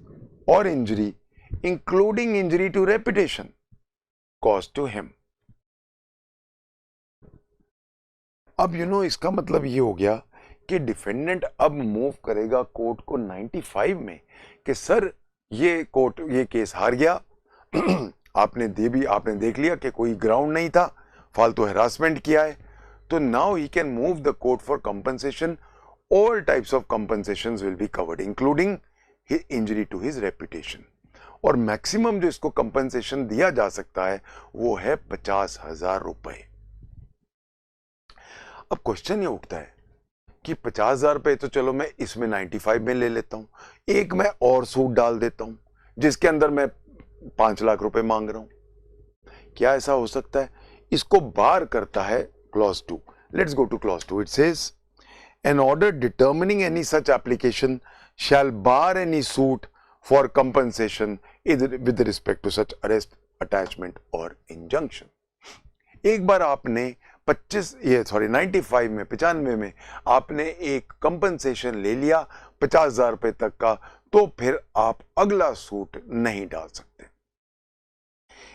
or injury, including injury to reputation, caused to him. अब इसका मतलब ये हो गया कि डिफेंडेंट अब मूव करेगा कोर्ट को 95 में कि सर ये केस हार गया, आपने देख लिया कि कोई ग्राउंड नहीं था, फालतू हैरासमेंट किया है, तो now he can move the court for compensation. All types of compensations will be covered including injury to his reputation. और मैक्सिमम जो इसको कंपनसेशन दिया जा सकता है वो है 50,000 रुपए. अब क्वेश्चन ये उठता है कि 50,000 रुपए तो चलो मैं इसमें 95 में ले लेता हूं, एक मैं और सूट डाल देता हूं जिसके अंदर मैं 5 लाख रुपए मांग रहा हूं. क्या ऐसा हो सकता है? इसको बार करता है clause 2. Let's go to clause 2. It says an order determining any such application shall bar any suit for compensation with respect to such arrest, attachment और इंजंक्शन. एक बार आपने 95 में आपने एक कंपनसेशन ले लिया 50,000 रुपए तक का, तो फिर आप अगला सूट नहीं डाल सकते.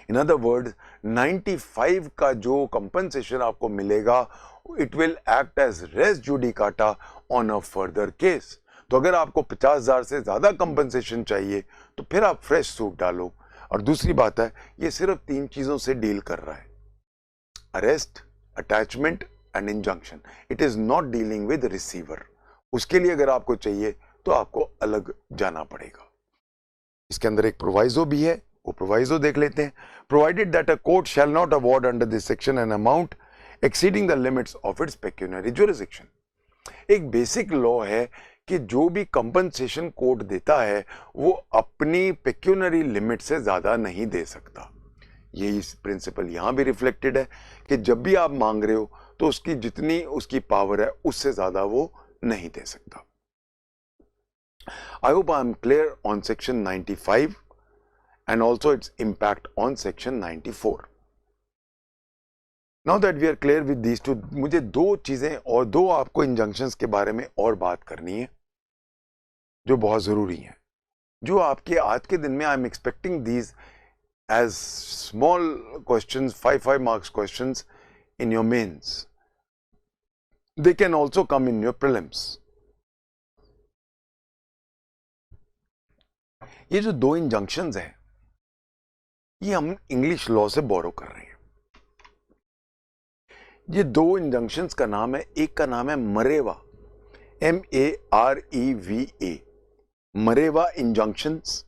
इन अदर वर्ड 95 का जो कंपनसेशन आपको मिलेगा, it will act as res judicata on a further case. तो अगर आपको 50,000 से ज्यादा कंपनसेशन चाहिए तो फिर आप फ्रेश सूट डालो। और दूसरी बात है, ये सिर्फ 3 चीजों से डील कर रहा है, arrest, attachment and injunction. It is not dealing with receiver. उसके लिए अगर आपको चाहिए तो आपको अलग जाना पड़ेगा। इसके अंदर एक प्रोवाइजो भी है, वो प्रोवाइजो देख लेते हैं। Provided that a court shall not award under this section an amount exceeding the limits of its pecuniary jurisdiction. एक बेसिक लॉ है कि जो भी कंपनसेशन कोर्ट देता है वो अपनी पेक्यूनियरी लिमिट से ज्यादा नहीं दे सकता। यही प्रिंसिपल यहां भी रिफ्लेक्टेड है कि जब भी आप मांग रहे हो तो उसकी जितनी उसकी पावर है उससे ज्यादा वो नहीं दे सकता। I hope I am clear on section 95 and also its impact on section 94. Now that we are clear with these two, मुझे दो चीजें और दो आपको इंजंक्शंस के बारे में और बात करनी है जो बहुत जरूरी है, जो आपके आज के दिन में I am expecting these as small questions, 5 marks questions in your mains. They can also come in your prelims. ये जो दो इंजंक्शंस हैं ये हम इंग्लिश लॉ से बोरो कर रहे हैं। ये दो इंजंक्शंस का नाम है, एक का नाम है मरेवा, MAREVA, मरेवा इंजंक्शंस,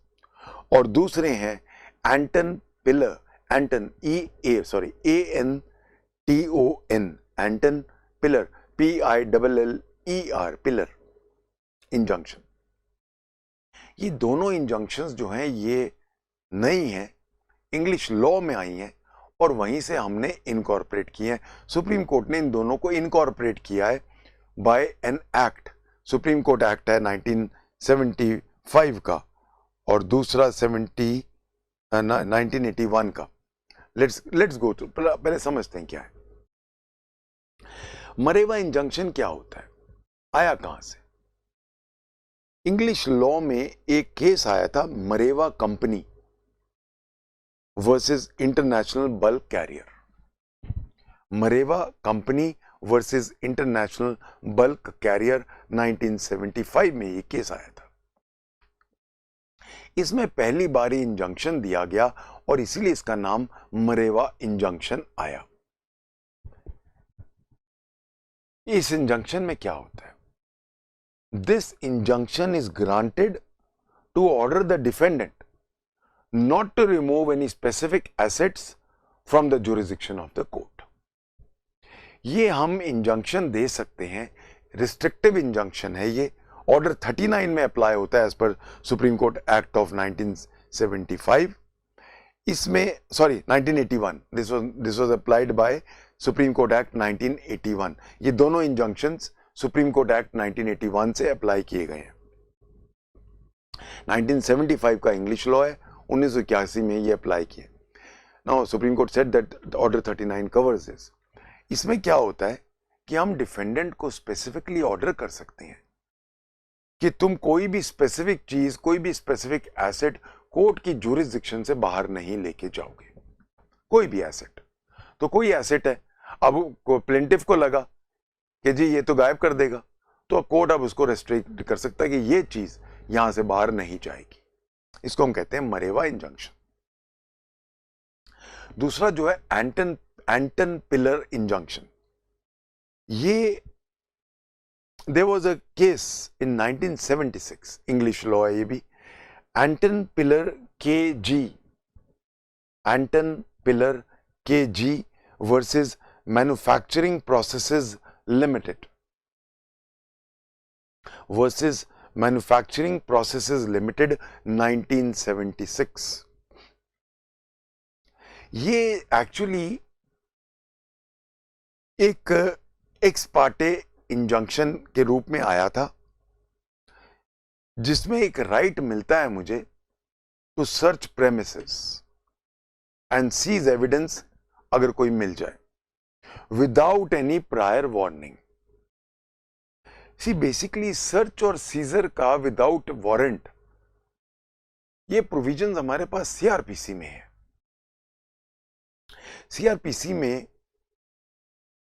और दूसरे हैं एंटन पिलर, एंटन ANTON, एंटन पिलर, PILLER, पिलर इंजंक्शन। ये दोनों इंजंक्शंस जो हैं ये नई हैं, इंग्लिश लॉ में आई हैं और वहीं से हमने इनकॉर्पोरेट किए हैं। सुप्रीम कोर्ट ने इन दोनों को इनकॉर्पोरेट किया है by an act. Supreme court act है 1975 का और दूसरा 1981 का। लेट्स गो टू, पहले समझते हैं क्या है मरेवा इंजंक्शन, क्या होता है, आया कहां से। इंग्लिश लॉ में एक केस आया था, Mareva company versus international bulk carrier. Mareva company versus international bulk carrier 1975 में ये केस आया था। इसमें पहली बार इंजंक्शन दिया गया और इसीलिए इसका नाम मरेवा इंजंक्शन आया। इस इंजंक्शन में क्या होता है, This injunction is granted to order the defendant not to remove any specific assets from the jurisdiction of the court. ये हम इंजंक्शन दे सकते हैं, रिस्ट्रिक्टिव इंजंक्शन है ये, ऑर्डर 39 में अप्लाई होता है as per supreme court act of 1975। इसमें 1981, this was applied by supreme court act 1981। ये दोनों इंजंक्शंस सुप्रीम कोर्ट एक्ट 1981 से अप्लाई किए गए हैं। 1975 का इंग्लिश लॉ है, 1981 में ये अप्लाई किए। Now supreme Court said that order 39 covers this. इसमें क्या होता है कि हम डिफेंडेंट को स्पेसिफिकली ऑर्डर कर सकते हैं कि तुम कोई भी स्पेसिफिक चीज, कोई भी स्पेसिफिक एसेट कोर्ट की ज्यूरिसडिक्शन से बाहर नहीं लेके जाओगे। कोई भी एसेट, तो कोई एसेट है, अब प्लेंटिफ को लगा कि जी ये तो गायब कर देगा, तो कोर्ट अब उसको रेस्ट्रिक्ट कर सकता है कि ये चीज यहां से बाहर नहीं जाएगी। इसको हम कहते हैं मरेवा इंजंक्शन। दूसरा जो है एंटन पिलर इंजंक्शन। ये there was a case in 1976, English law है ये भी, Anton Piller KG versus manufacturing processes limited versus manufacturing processes limited 1976। ये एक्चुअली एक एक्स पार्टे इंजंक्शन के रूप में आया था जिसमें एक राइट मिलता है मुझे to search premises and seize evidence अगर कोई मिल जाए without any prior warning. See basically search और सीजर का विदाउट वारंट, ये प्रोविजंस हमारे पास सीआरपीसी में है। सीआरपीसी में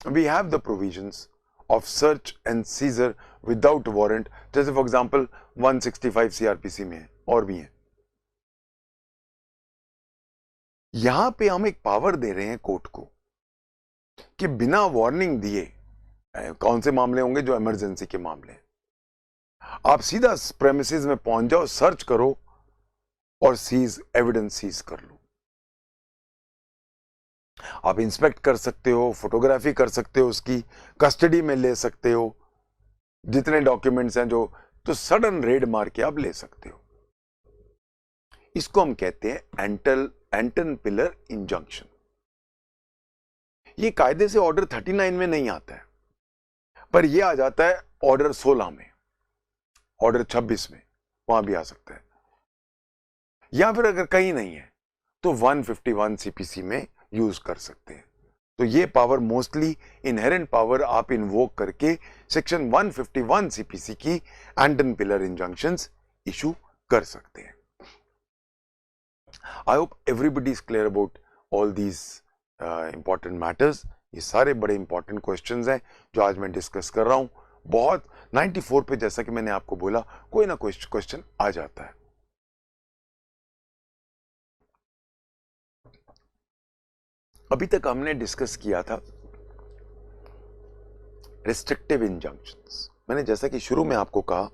we have the provisions of search and seizure without warrant, जैसे फॉर एग्जांपल 165 सीआरपीसी में है और भी है। यहां पे हम एक पावर दे रहे हैं कोर्ट को कि बिना वार्निंग दिए, कौन से मामले होंगे? जो इमरजेंसी के मामले हैं, आप सीधा प्रेमिसेस में पहुंच जाओ, सर्च करो और सीज एविडेंस सीज कर लो। आप इंस्पेक्ट कर सकते हो, फोटोग्राफी कर सकते हो, उसकी कस्टडी में ले सकते हो, जितने डॉक्यूमेंट्स हैं जो, तो सडन रेड मार के आप ले सकते हो। इसको हम कहते हैं एंटन पिलर इंजंक्शन। ये कायदे से ऑर्डर 39 में नहीं आता है, पर यह आ जाता है ऑर्डर 16 में, ऑर्डर 26 में, वहां भी आ सकता है। या फिर अगर कहीं नहीं है तो 151 सीपीसी में यूज कर सकते हैं। तो ये पावर मोस्टली इनहेरेंट पावर आप इन्वोक करके सेक्शन 151 सीपीसी की एंटन पिलर इंजंक्शंस इशू कर सकते हैं। I hope everybody is clear about all these important matters. ये सारे बड़े इंपॉर्टेंट क्वेश्चंस हैं जो आज मैं डिस्कस कर रहा हूं। बहुत 94 पे, जैसा कि मैंने आपको बोला, कोई ना कोई क्वेश्चन आ जाता है। अभी तक हमने डिस्कस किया था रिस्ट्रिक्टिव इंजंक्शंस। मैंने जैसा कि शुरू में आपको कहा,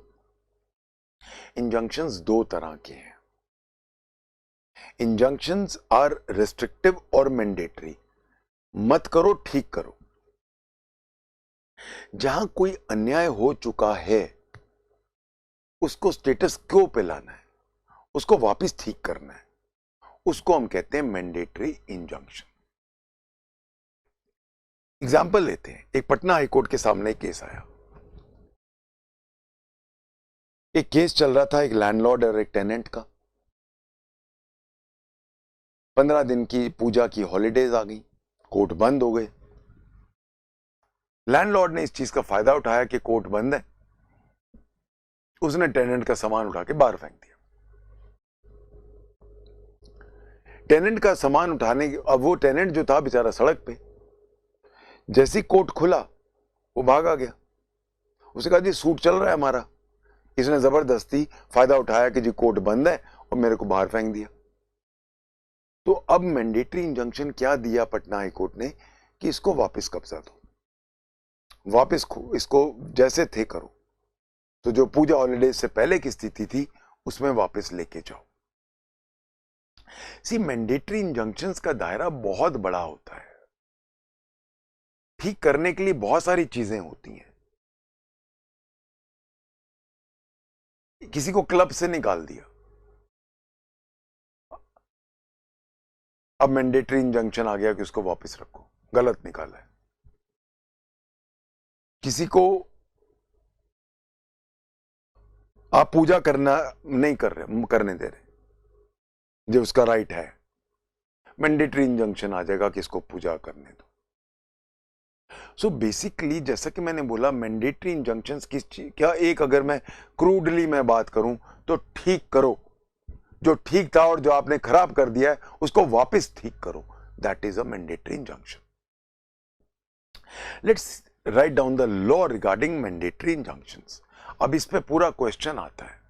इंजंक्शंस दो तरह के हैं। इंजंक्शंस आर रिस्ट्रिक्टिव और मैंडेटरी। मत करो, ठीक करो। जहां कोई अन्याय हो चुका है उसको स्टेटस क्यो पे लाना है, उसको वापस ठीक करना है, उसको हम कहते हैं मैंडेटरी इंजंक्शन। एग्जाम्पल लेते हैं। एक पटना हाईकोर्ट के सामने एक केस आया। एक केस चल रहा था एक लैंडलॉर्ड और एक टेनेंट का। 15 दिन की पूजा की हॉलीडेज आ गई, कोर्ट बंद हो गए। लैंडलॉर्ड ने इस चीज का फायदा उठाया कि कोर्ट बंद है, उसने टेनेंट का सामान उठा के बाहर फेंक दिया। टेनेंट का सामान उठाने, अब वो टेनेंट जो था बेचारा सड़क पे, जैसे कोर्ट खुला वो भागा गया। उसने कहा जी सूट चल रहा है हमारा। इसने जबरदस्ती फायदा उठाया कि जी कोर्ट बंद है और मेरे को बाहर फेंक दिया। तो अब मैंडेटरी इंजंक्शन क्या दिया पटना हाईकोर्ट ने कि इसको वापस कब्जा दो, वापस इसको जैसे थे करो। तो जो पूजा हॉलीडेज से पहले की स्थिति थी उसमें वापस लेके जाओ। सी, मैंडेटरी इंजंक्शंस का दायरा बहुत बड़ा होता है। ठीक करने के लिए बहुत सारी चीजें होती हैं। किसी को क्लब से निकाल दिया, अब मैंडेटरी इंजंक्शन आ गया कि उसको वापस रखो, गलत निकाला है। किसी को आप पूजा करना नहीं कर रहे, करने दे रहे, जो उसका राइट है, मैंडेटरी इंजंक्शन आ जाएगा कि इसको पूजा करने दो। सो बेसिकली जैसा कि मैंने बोला, मैंडेटरी इंजंक्शंस किस चीज, क्या एक, अगर मैं क्रूडली मैं बात करूं तो ठीक करो, जो ठीक था और जो आपने खराब कर दिया है उसको वापस ठीक करो, that is a mandatory injunction. Let's write down the law regarding mandatory injunctions. अब इस पे पूरा क्वेश्चन आता है,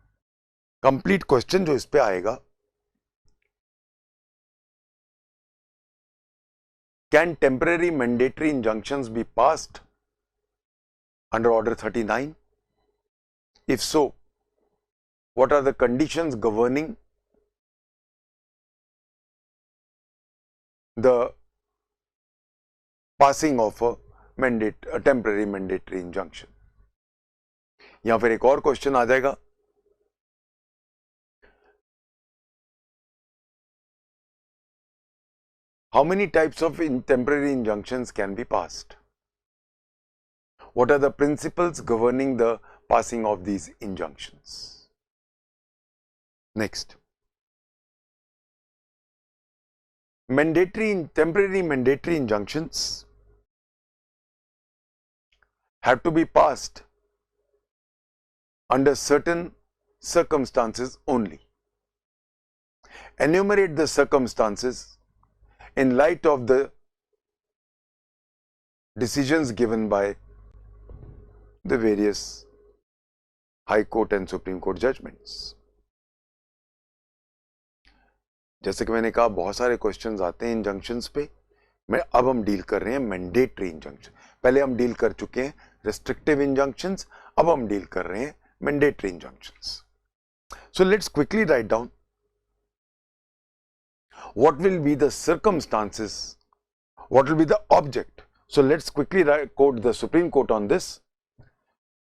कंप्लीट क्वेश्चन जो इस पे आएगा, can temporary mandatory injunctions be passed under order 39? If so, what are the conditions governing the passing of a temporary mandatory injunction? या फिर एक और क्वेश्चन आ जाएगा, how many types of temporary injunctions can be passed? What are the principles governing the passing of these injunctions? Next, temporary mandatory injunctions have to be passed under certain circumstances only. Enumerate the circumstances in light of the decisions given by the various High Court and Supreme Court judgments. जैसे कि मैंने कहा बहुत सारे क्वेश्चंस आते हैं इंजंक्शंस पे। अब हम डील कर रहे हैं मैंडेटरी इंजंक्शन। पहले हम डील कर चुके हैं रिस्ट्रिक्टिव इंजंक्शंस, अब हम डील कर रहे हैं mandatory injunctions. So let's quickly write down what will be the circumstances, what will be the object. So let's quickly quote the Supreme Court on this.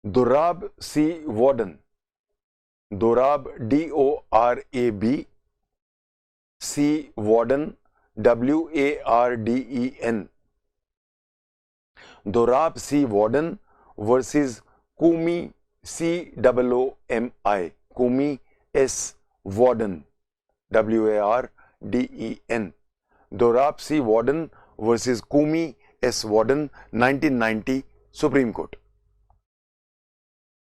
Dorab C. Warden, Dorab D-O-R-A-B, C. Warden W-A-R-D-E-N, Dorab C. Warden versus Kumi C-O-O-M-I, Kumi S. Warden W-A-R-D-E-N, Dorab C. Warden versus Kumi S. Warden, 1990 Supreme Court.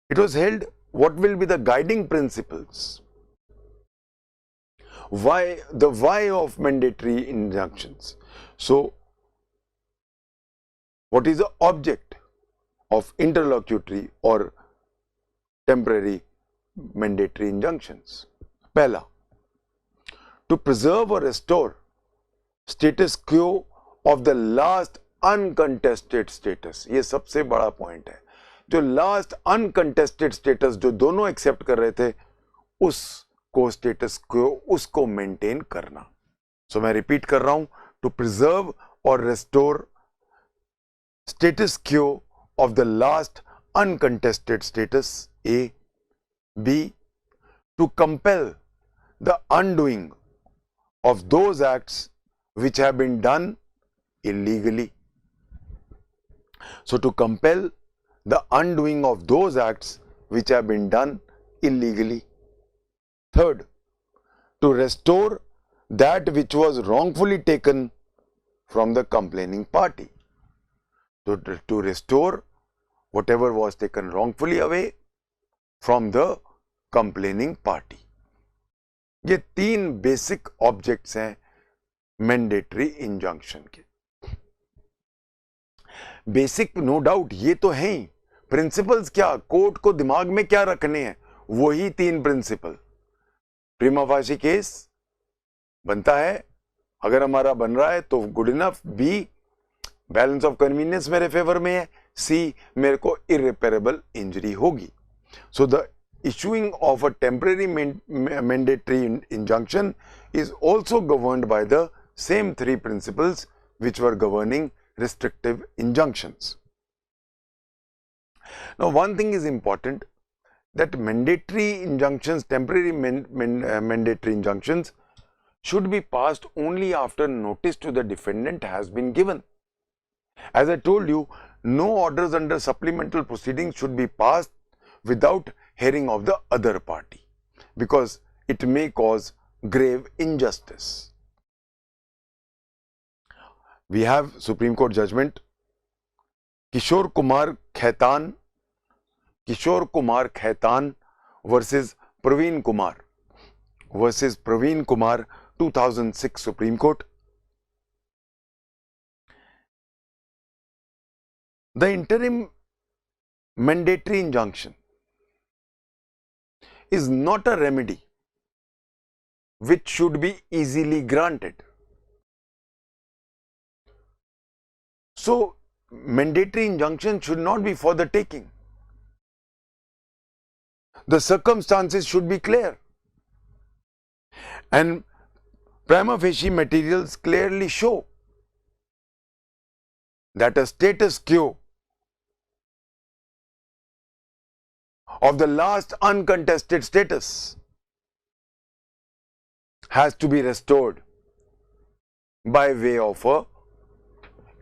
It was held, what will be the guiding principles? Why of mandatory injunctions? So, what is the object of interlocutory or temporary mandatory injunctions? Pehla, to preserve or restore status quo of the last uncontested status. ये सबसे बड़ा पॉइंट है, जो लास्ट अनकंटेस्टेड स्टेटस जो दोनों एक्सेप्ट कर रहे थे उसको स्टेटस क्यो उसको मेंटेन करना। सो मैं रिपीट कर रहा हूं, टू प्रिजर्व और restore status quo of the last uncontested status A, B, to compel the undoing of those acts which have been done illegally. So to compel the undoing of those acts which have been done illegally. Third, to restore that which was wrongfully taken from the complaining party. So to restore whatever was taken wrongfully away from the complaining party. ये तीन बेसिक ऑब्जेक्ट्स हैं मैंडेटरी इंजंक्शन के। बेसिक नो डाउट ये तो हैं ही, प्रिंसिपल्स क्या, कोर्ट को दिमाग में क्या रखने हैं, वही तीन प्रिंसिपल। प्रीमा फासी केस बनता है, अगर हमारा बन रहा है तो good enough. B, balance of convenience मेरे फेवर में है। सी, मेरे को इररिपेरेबल इंजरी होगी। So the issuing of a temporary mandatory injunction is also governed by the same three principles which were governing restrictive injunctions. Now, one thing is important, that mandatory injunctions, temporary mandatory injunctions should be passed only after notice to the defendant has been given. As I told you, no orders under supplemental proceedings should be passed without hearing of the other party, because it may cause grave injustice. We have Supreme Court judgment, Kishore Kumar Khaitan versus Praveen Kumar, 2006 Supreme Court. The interim mandatory injunction is not a remedy which should be easily granted. So, mandatory injunction should not be for the taking. The circumstances should be clear, and prima facie materials clearly show that a status quo of the last uncontested status has to be restored by way of a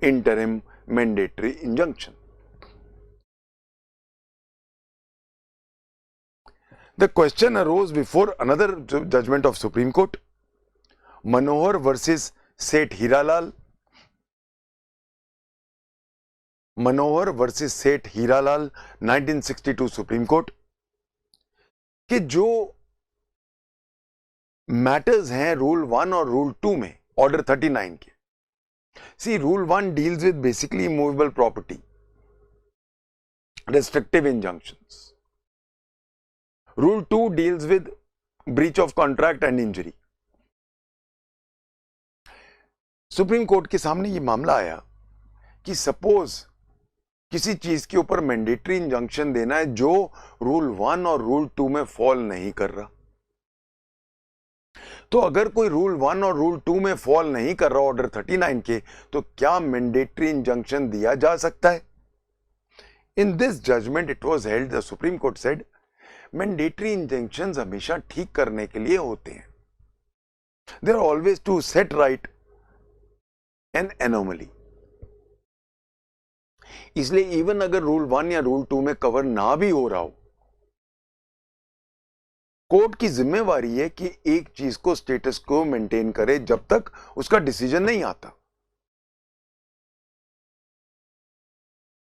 interim mandatory injunction. The question arose before another judgment of Supreme Court, Manohar versus Seth Hiralal. Manohar versus सेठ हीरालाल, 1962 सुप्रीम कोर्ट, कि जो मैटर्स हैं रूल 1 और रूल 2 में, ऑर्डर 39 के। C, rule 1 deals with basically immovable property, restrictive injunctions. Rule 2 deals with breach of contract and injury. Supreme court के सामने ये मामला आया कि सपोज किसी चीज के ऊपर मैंडेटरी इंजंक्शन देना है जो रूल 1 और रूल 2 में फॉल नहीं कर रहा। तो अगर कोई रूल 1 और रूल 2 में फॉल नहीं कर रहा ऑर्डर 39 के, तो क्या मैंडेटरी इंजंक्शन दिया जा सकता है? In this judgment it was held, the Supreme Court said, mandatory injunctions हमेशा ठीक करने के लिए होते हैं। They are always to set right an anomaly. इसलिए इवन अगर रूल 1 या रूल 2 में कवर ना भी हो रहा हो, कोर्ट की जिम्मेवारी है कि एक चीज को स्टेटस को मेंटेन करे जब तक उसका डिसीजन नहीं आता।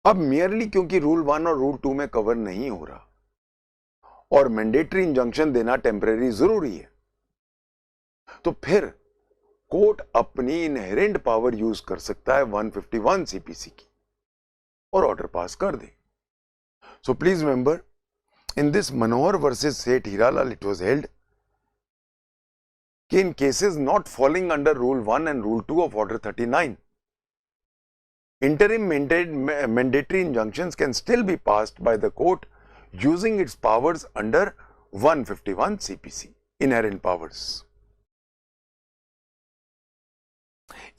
अब मियरली क्योंकि रूल 1 और रूल 2 में कवर नहीं हो रहा और मैंडेटरी इंजंक्शन देना टेम्परेरी जरूरी है, तो फिर कोर्ट अपनी इनहेरेंट पावर यूज कर सकता है 151 सीपीसी की और ऑर्डर पास कर दे। So please remember, in this Manohar versus Seth Hiralal, it was held कि in cases not falling under Rule 1 and Rule 2 of Order 39, interim mandatory injunctions can still be passed by the court using its powers under 151 CPC, inherent powers.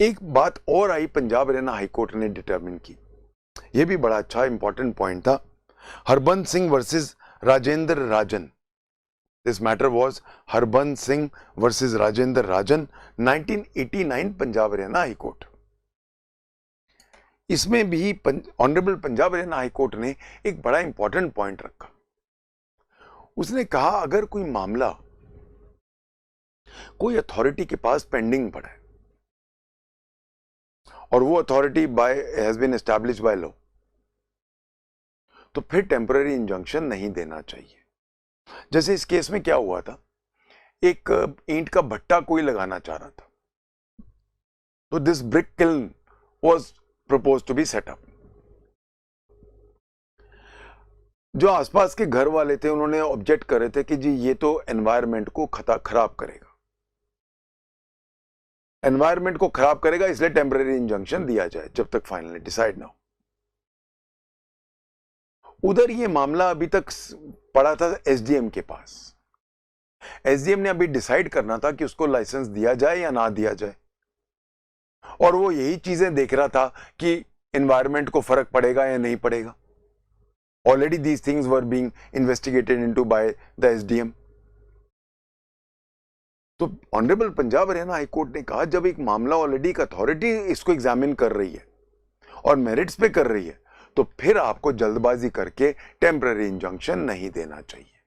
एक बात और आई, पंजाब हरियाणा हाईकोर्ट ने डिटरमिन की, यह भी बड़ा अच्छा इंपॉर्टेंट पॉइंट था। Harbans Singh versus Rajendra Rajan, this matter was Harbans Singh versus Rajendra Rajan, 1989, Punjab Haryana High court. इसमें भी honourable Punjab Haryana High Court ने एक बड़ा इंपॉर्टेंट पॉइंट रखा। उसने कहा अगर कोई मामला कोई अथॉरिटी के पास पेंडिंग पड़ा है और वो authority has been established by law, तो फिर टेम्पररी इंजंक्शन नहीं देना चाहिए। जैसे इस केस में क्या हुआ था, एक ईंट का भट्टा कोई लगाना चाह रहा था, तो this brick kiln was proposed to be set up. जो आसपास के घर वाले थे उन्होंने ऑब्जेक्ट कर रहे थे कि जी ये तो एनवायरनमेंट को खराब करेगा, एनवायरनमेंट को खराब करेगा, इसलिए टेम्पररी इंजंक्शन दिया जाए जब तक फाइनली डिसाइड ना हो। उधर ये मामला अभी तक पड़ा था एसडीएम के पास। एसडीएम ने अभी डिसाइड करना था कि उसको लाइसेंस दिया जाए या ना दिया जाए, और वो यही चीजें देख रहा था कि एनवायरनमेंट को फर्क पड़ेगा या नहीं पड़ेगा। Already these things were being investigated into by the SDM. तो honourable Punjab Haryana High Court ने कहा जब एक मामला ऑलरेडी एक अथॉरिटी इसको एग्जामिन कर रही है और मेरिट्स पे कर रही है, तो फिर आपको जल्दबाजी करके टेम्पररी इंजंक्शन नहीं देना चाहिए।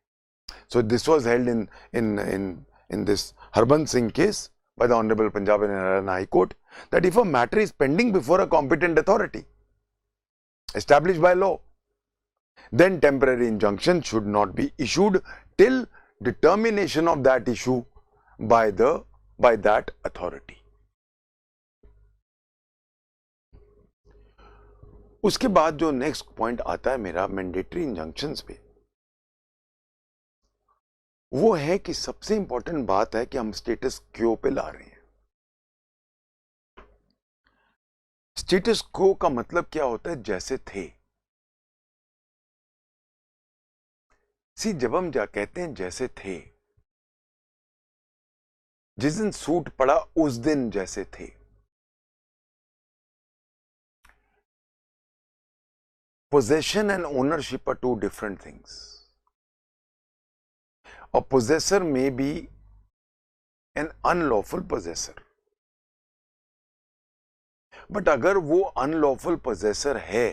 So this was held in this Harbans Singh case by the Honorable Punjab and Haryana High Court, that if a matter is pending before a competent authority established by law, then temporary injunction should not be issued till determination of that issue by that authority. उसके बाद जो नेक्स्ट पॉइंट आता है मेरा मैंडेटरी इंजंक्शंस पे, वो है कि सबसे इंपॉर्टेंट बात है कि हम स्टेटस क्यो पे ला रहे हैं। स्टेटस क्यो का मतलब क्या होता है? जैसे थे। जब हम कहते हैं जैसे थे, जिस दिन सूट पड़ा उस दिन जैसे थे। Possession and ownership are two different things. A possessor may be an unlawful possessor, but अगर वो unlawful possessor है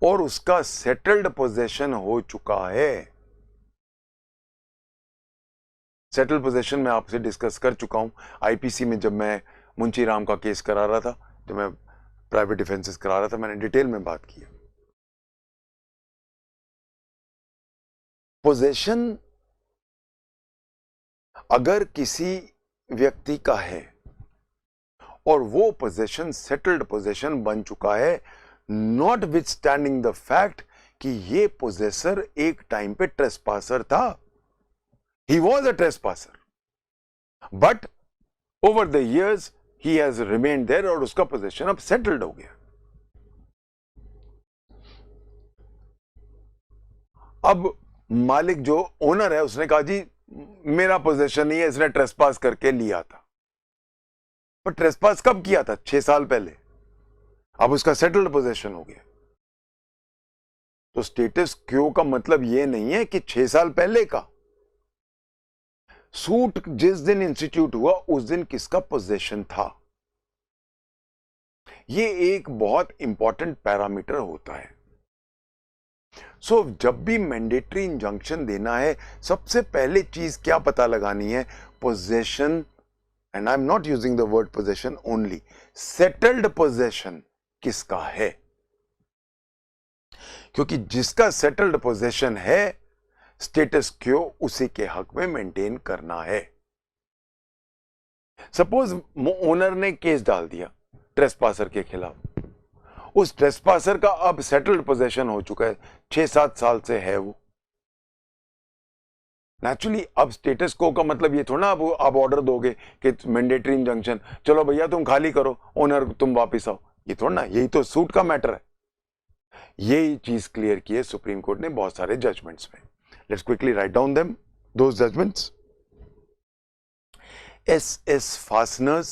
और उसका settled possession हो चुका है, settled possession मैं आपसे डिस्कस कर चुका हूं आईपीसी में, जब मैं मुंशी राम का केस करा रहा था, जब मैं प्राइवेट डिफेंसेस करा रहा था, मैंने डिटेल में बात की। पोजेशन अगर किसी व्यक्ति का है और वो पोजेशन सेटल्ड पोजेशन बन चुका है, notwithstanding the fact कि ये पोजेसर एक टाइम पे ट्रेसपासर था, he was a trespasser, but over the years he has remained there और उसका पोजेशन अब सेटल्ड हो गया। अब मालिक जो ओनर है उसने कहा जी मेरा पोजेशन नहीं है, इसने ट्रेसपास करके लिया था। पर ट्रेसपास कब किया था? 6 साल पहले। अब उसका सेटल्ड पोजेशन हो गया। तो स्टेटस क्यो का मतलब यह नहीं है कि 6 साल पहले का। सूट जिस दिन इंस्टीट्यूट हुआ उस दिन किसका पोजेशन था, यह एक बहुत इंपॉर्टेंट पैरामीटर होता है। सो जब भी मैंडेटरी इंजंक्शन देना है, सबसे पहले चीज क्या पता लगानी है? Possession, and I am not using the word possession only, settled possession किसका है। क्योंकि जिसका सेटल्ड पोजेशन है, स्टेटस क्यो उसी के हक में मेंटेन करना है। सपोज ओनर ने केस डाल दिया ट्रेसपासर के खिलाफ, उस ट्रेसपासर का अब सेटल्ड पोजेशन हो चुका है, 6-7 साल से है वो। नेचुरली अब स्टेटस को का मतलब ये थोड़ा आप ऑर्डर दोगे कि मैंडेटरी इंजंक्शन, चलो भैया तुम खाली करो, ओनर तुम वापिस आओ, ये थोड़ा ना, यही तो सूट का मैटर है। यही चीज क्लियर की है सुप्रीम कोर्ट ने बहुत सारे जजमेंट्स में। Let's quickly write down them those judgments. SS Fasteners,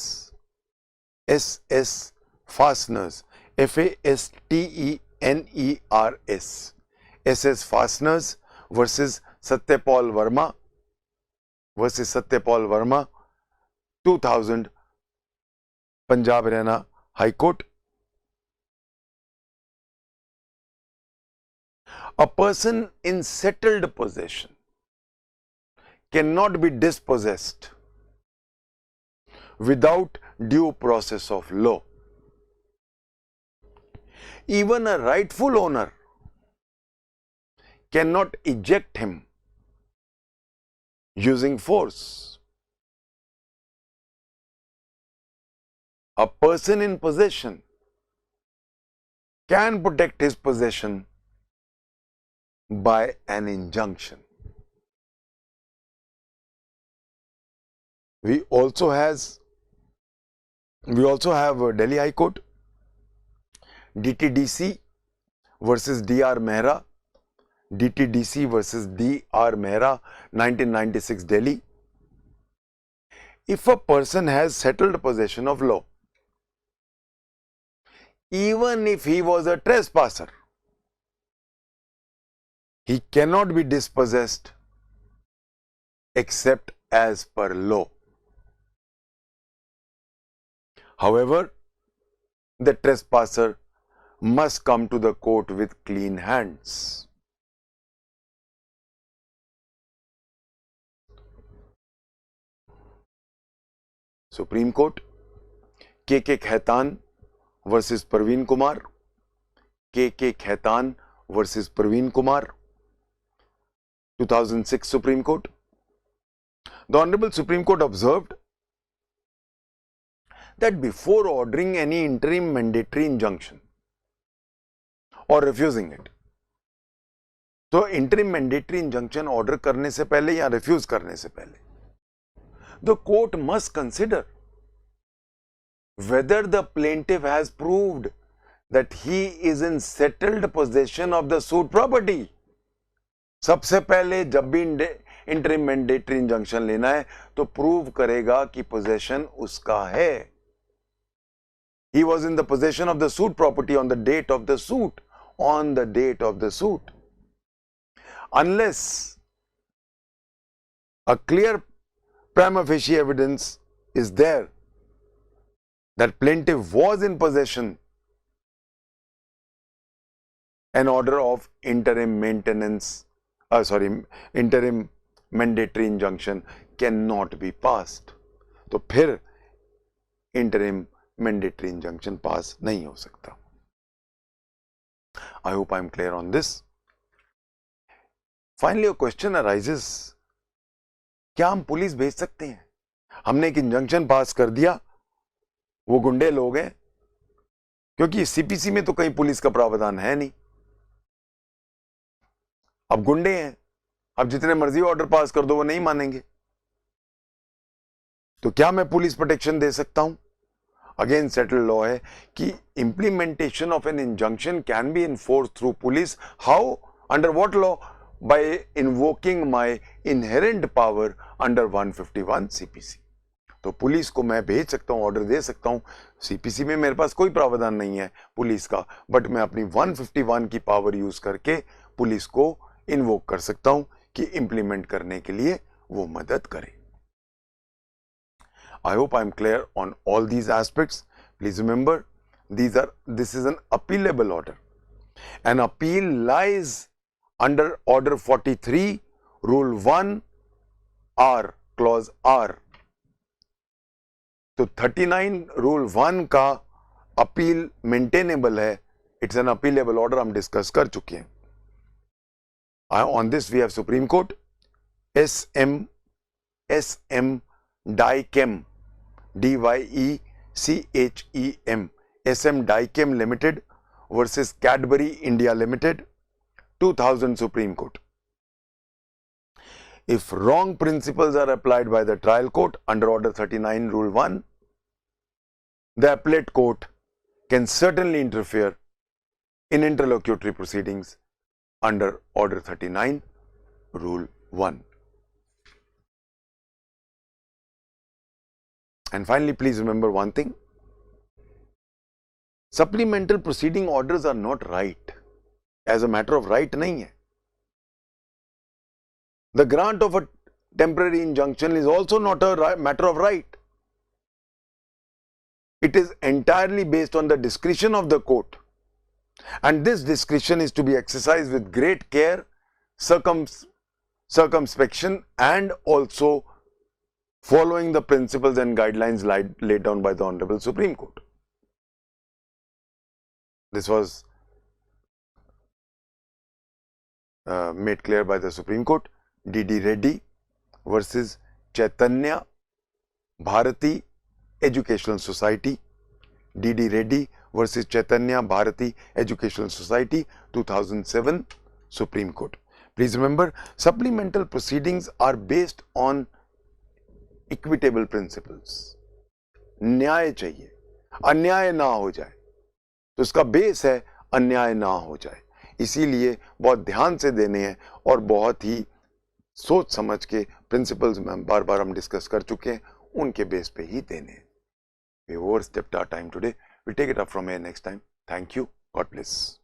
SS Fasteners, FASTENERS, SS Fasteners versus Satyapal Verma 2000 Punjab Haryana High Court. A person in settled possession cannot be dispossessed without due process of law. Even a rightful owner cannot eject him using force. A person in possession can protect his possession by an injunction. We also have Delhi High Court, DTDC versus DR Mehra, DTDC versus DR Mehra, 1996 Delhi. If a person has settled possession of law, even if he was a trespasser, he cannot be dispossessed except as per law. However, the trespasser must come to the court with clean hands. Supreme Court, KK Khaitan versus Parveen Kumar, KK Khaitan versus Parveen Kumar, 2006 Supreme Court. The Honorable Supreme Court observed that before ordering any interim mandatory injunction or refusing it, तो इंटरिम मैंडेटरी इंजंक्शन ऑर्डर करने से पहले या रिफ्यूज करने से पहले, the court must consider whether the plaintiff has proved that he is in settled possession of the suit property. सबसे पहले जब भी इंटरिम मैंडेटरी इंजंक्शन लेना है तो प्रूव करेगा कि पोजेशन उसका है. He was in the possession of the suit property on the date of the suit. On the date of the suit. Unless a clear prima facie evidence is there that plaintiff was in possession, an order of interim mandatory injunction cannot be passed. तो फिर interim mandatory injunction pass नहीं हो सकता. I hope I am clear on this. Finally, a question arises, क्या हम पुलिस भेज सकते हैं? हमने एक इंजंक्शन पास कर दिया, वो गुंडे लोग हैं, क्योंकि सीपीसी में तो कहीं पुलिस का प्रावधान है नहीं. अब गुंडे हैं, अब जितने मर्जी ऑर्डर पास कर दो वो नहीं मानेंगे. तो क्या मैं पुलिस प्रोटेक्शन दे सकता हूं? अगेन सेटल्ड लॉ है कि implementation of an injunction can be enforce through police. How? Under what law? By invoking my inherent power under 151 CPC. तो पुलिस को मैं भेज सकता हूं, ऑर्डर दे सकता हूं. सीपीसी में मेरे पास कोई प्रावधान नहीं है पुलिस का, बट मैं अपनी 151 की पावर यूज करके पुलिस को इन्वोक कर सकता हूं कि इंप्लीमेंट करने के लिए वो मदद करे. I hope I am clear on all these aspects. Please remember, this is an appealable order. An appeal lies under Order 43, Rule 1, R, Clause R. तो 39 Rule 1 का अपील मेंटेनेबल है. इट्स एन अपीलेबल ऑर्डर, हम डिस्कस कर चुके हैं. On this we have Supreme Court, SM Dichem, DYECHEM, SM Dichem Limited versus Cadbury India Limited, 2000 Supreme Court. If wrong principles are applied by the trial court under Order 39, Rule 1, the appellate court can certainly interfere in interlocutory proceedings under Order 39, Rule 1. And finally, please remember one thing. Supplemental proceeding orders are not right. As a matter of right, nahi hai. The grant of a temporary injunction is also not a matter of right. It is entirely based on the discretion of the court. And this discretion is to be exercised with great care, circumspection, and also following the principles and guidelines laid down by the Honorable Supreme Court. This was made clear by the Supreme Court. D.D. Reddy versus Chaitanya Bharati Educational Society. D.D. Reddy versus Chaitanya Bharati Educational Society, 2007 Supreme Court. Please remember, supplemental proceedings are based on equitable principles. न्याय चाहिए, अन्याय ना हो जाए. तो इसका बेस है अन्याय ना हो जाए. इसीलिए बहुत ध्यान से देने हैं और बहुत ही सोच समझ के प्रिंसिपल्स में बार बार हम डिस्कस कर चुके हैं, उनके बेस पे ही देने हैं. We overstepped our time today. We'll take it up from here next time. Thank you. God bless.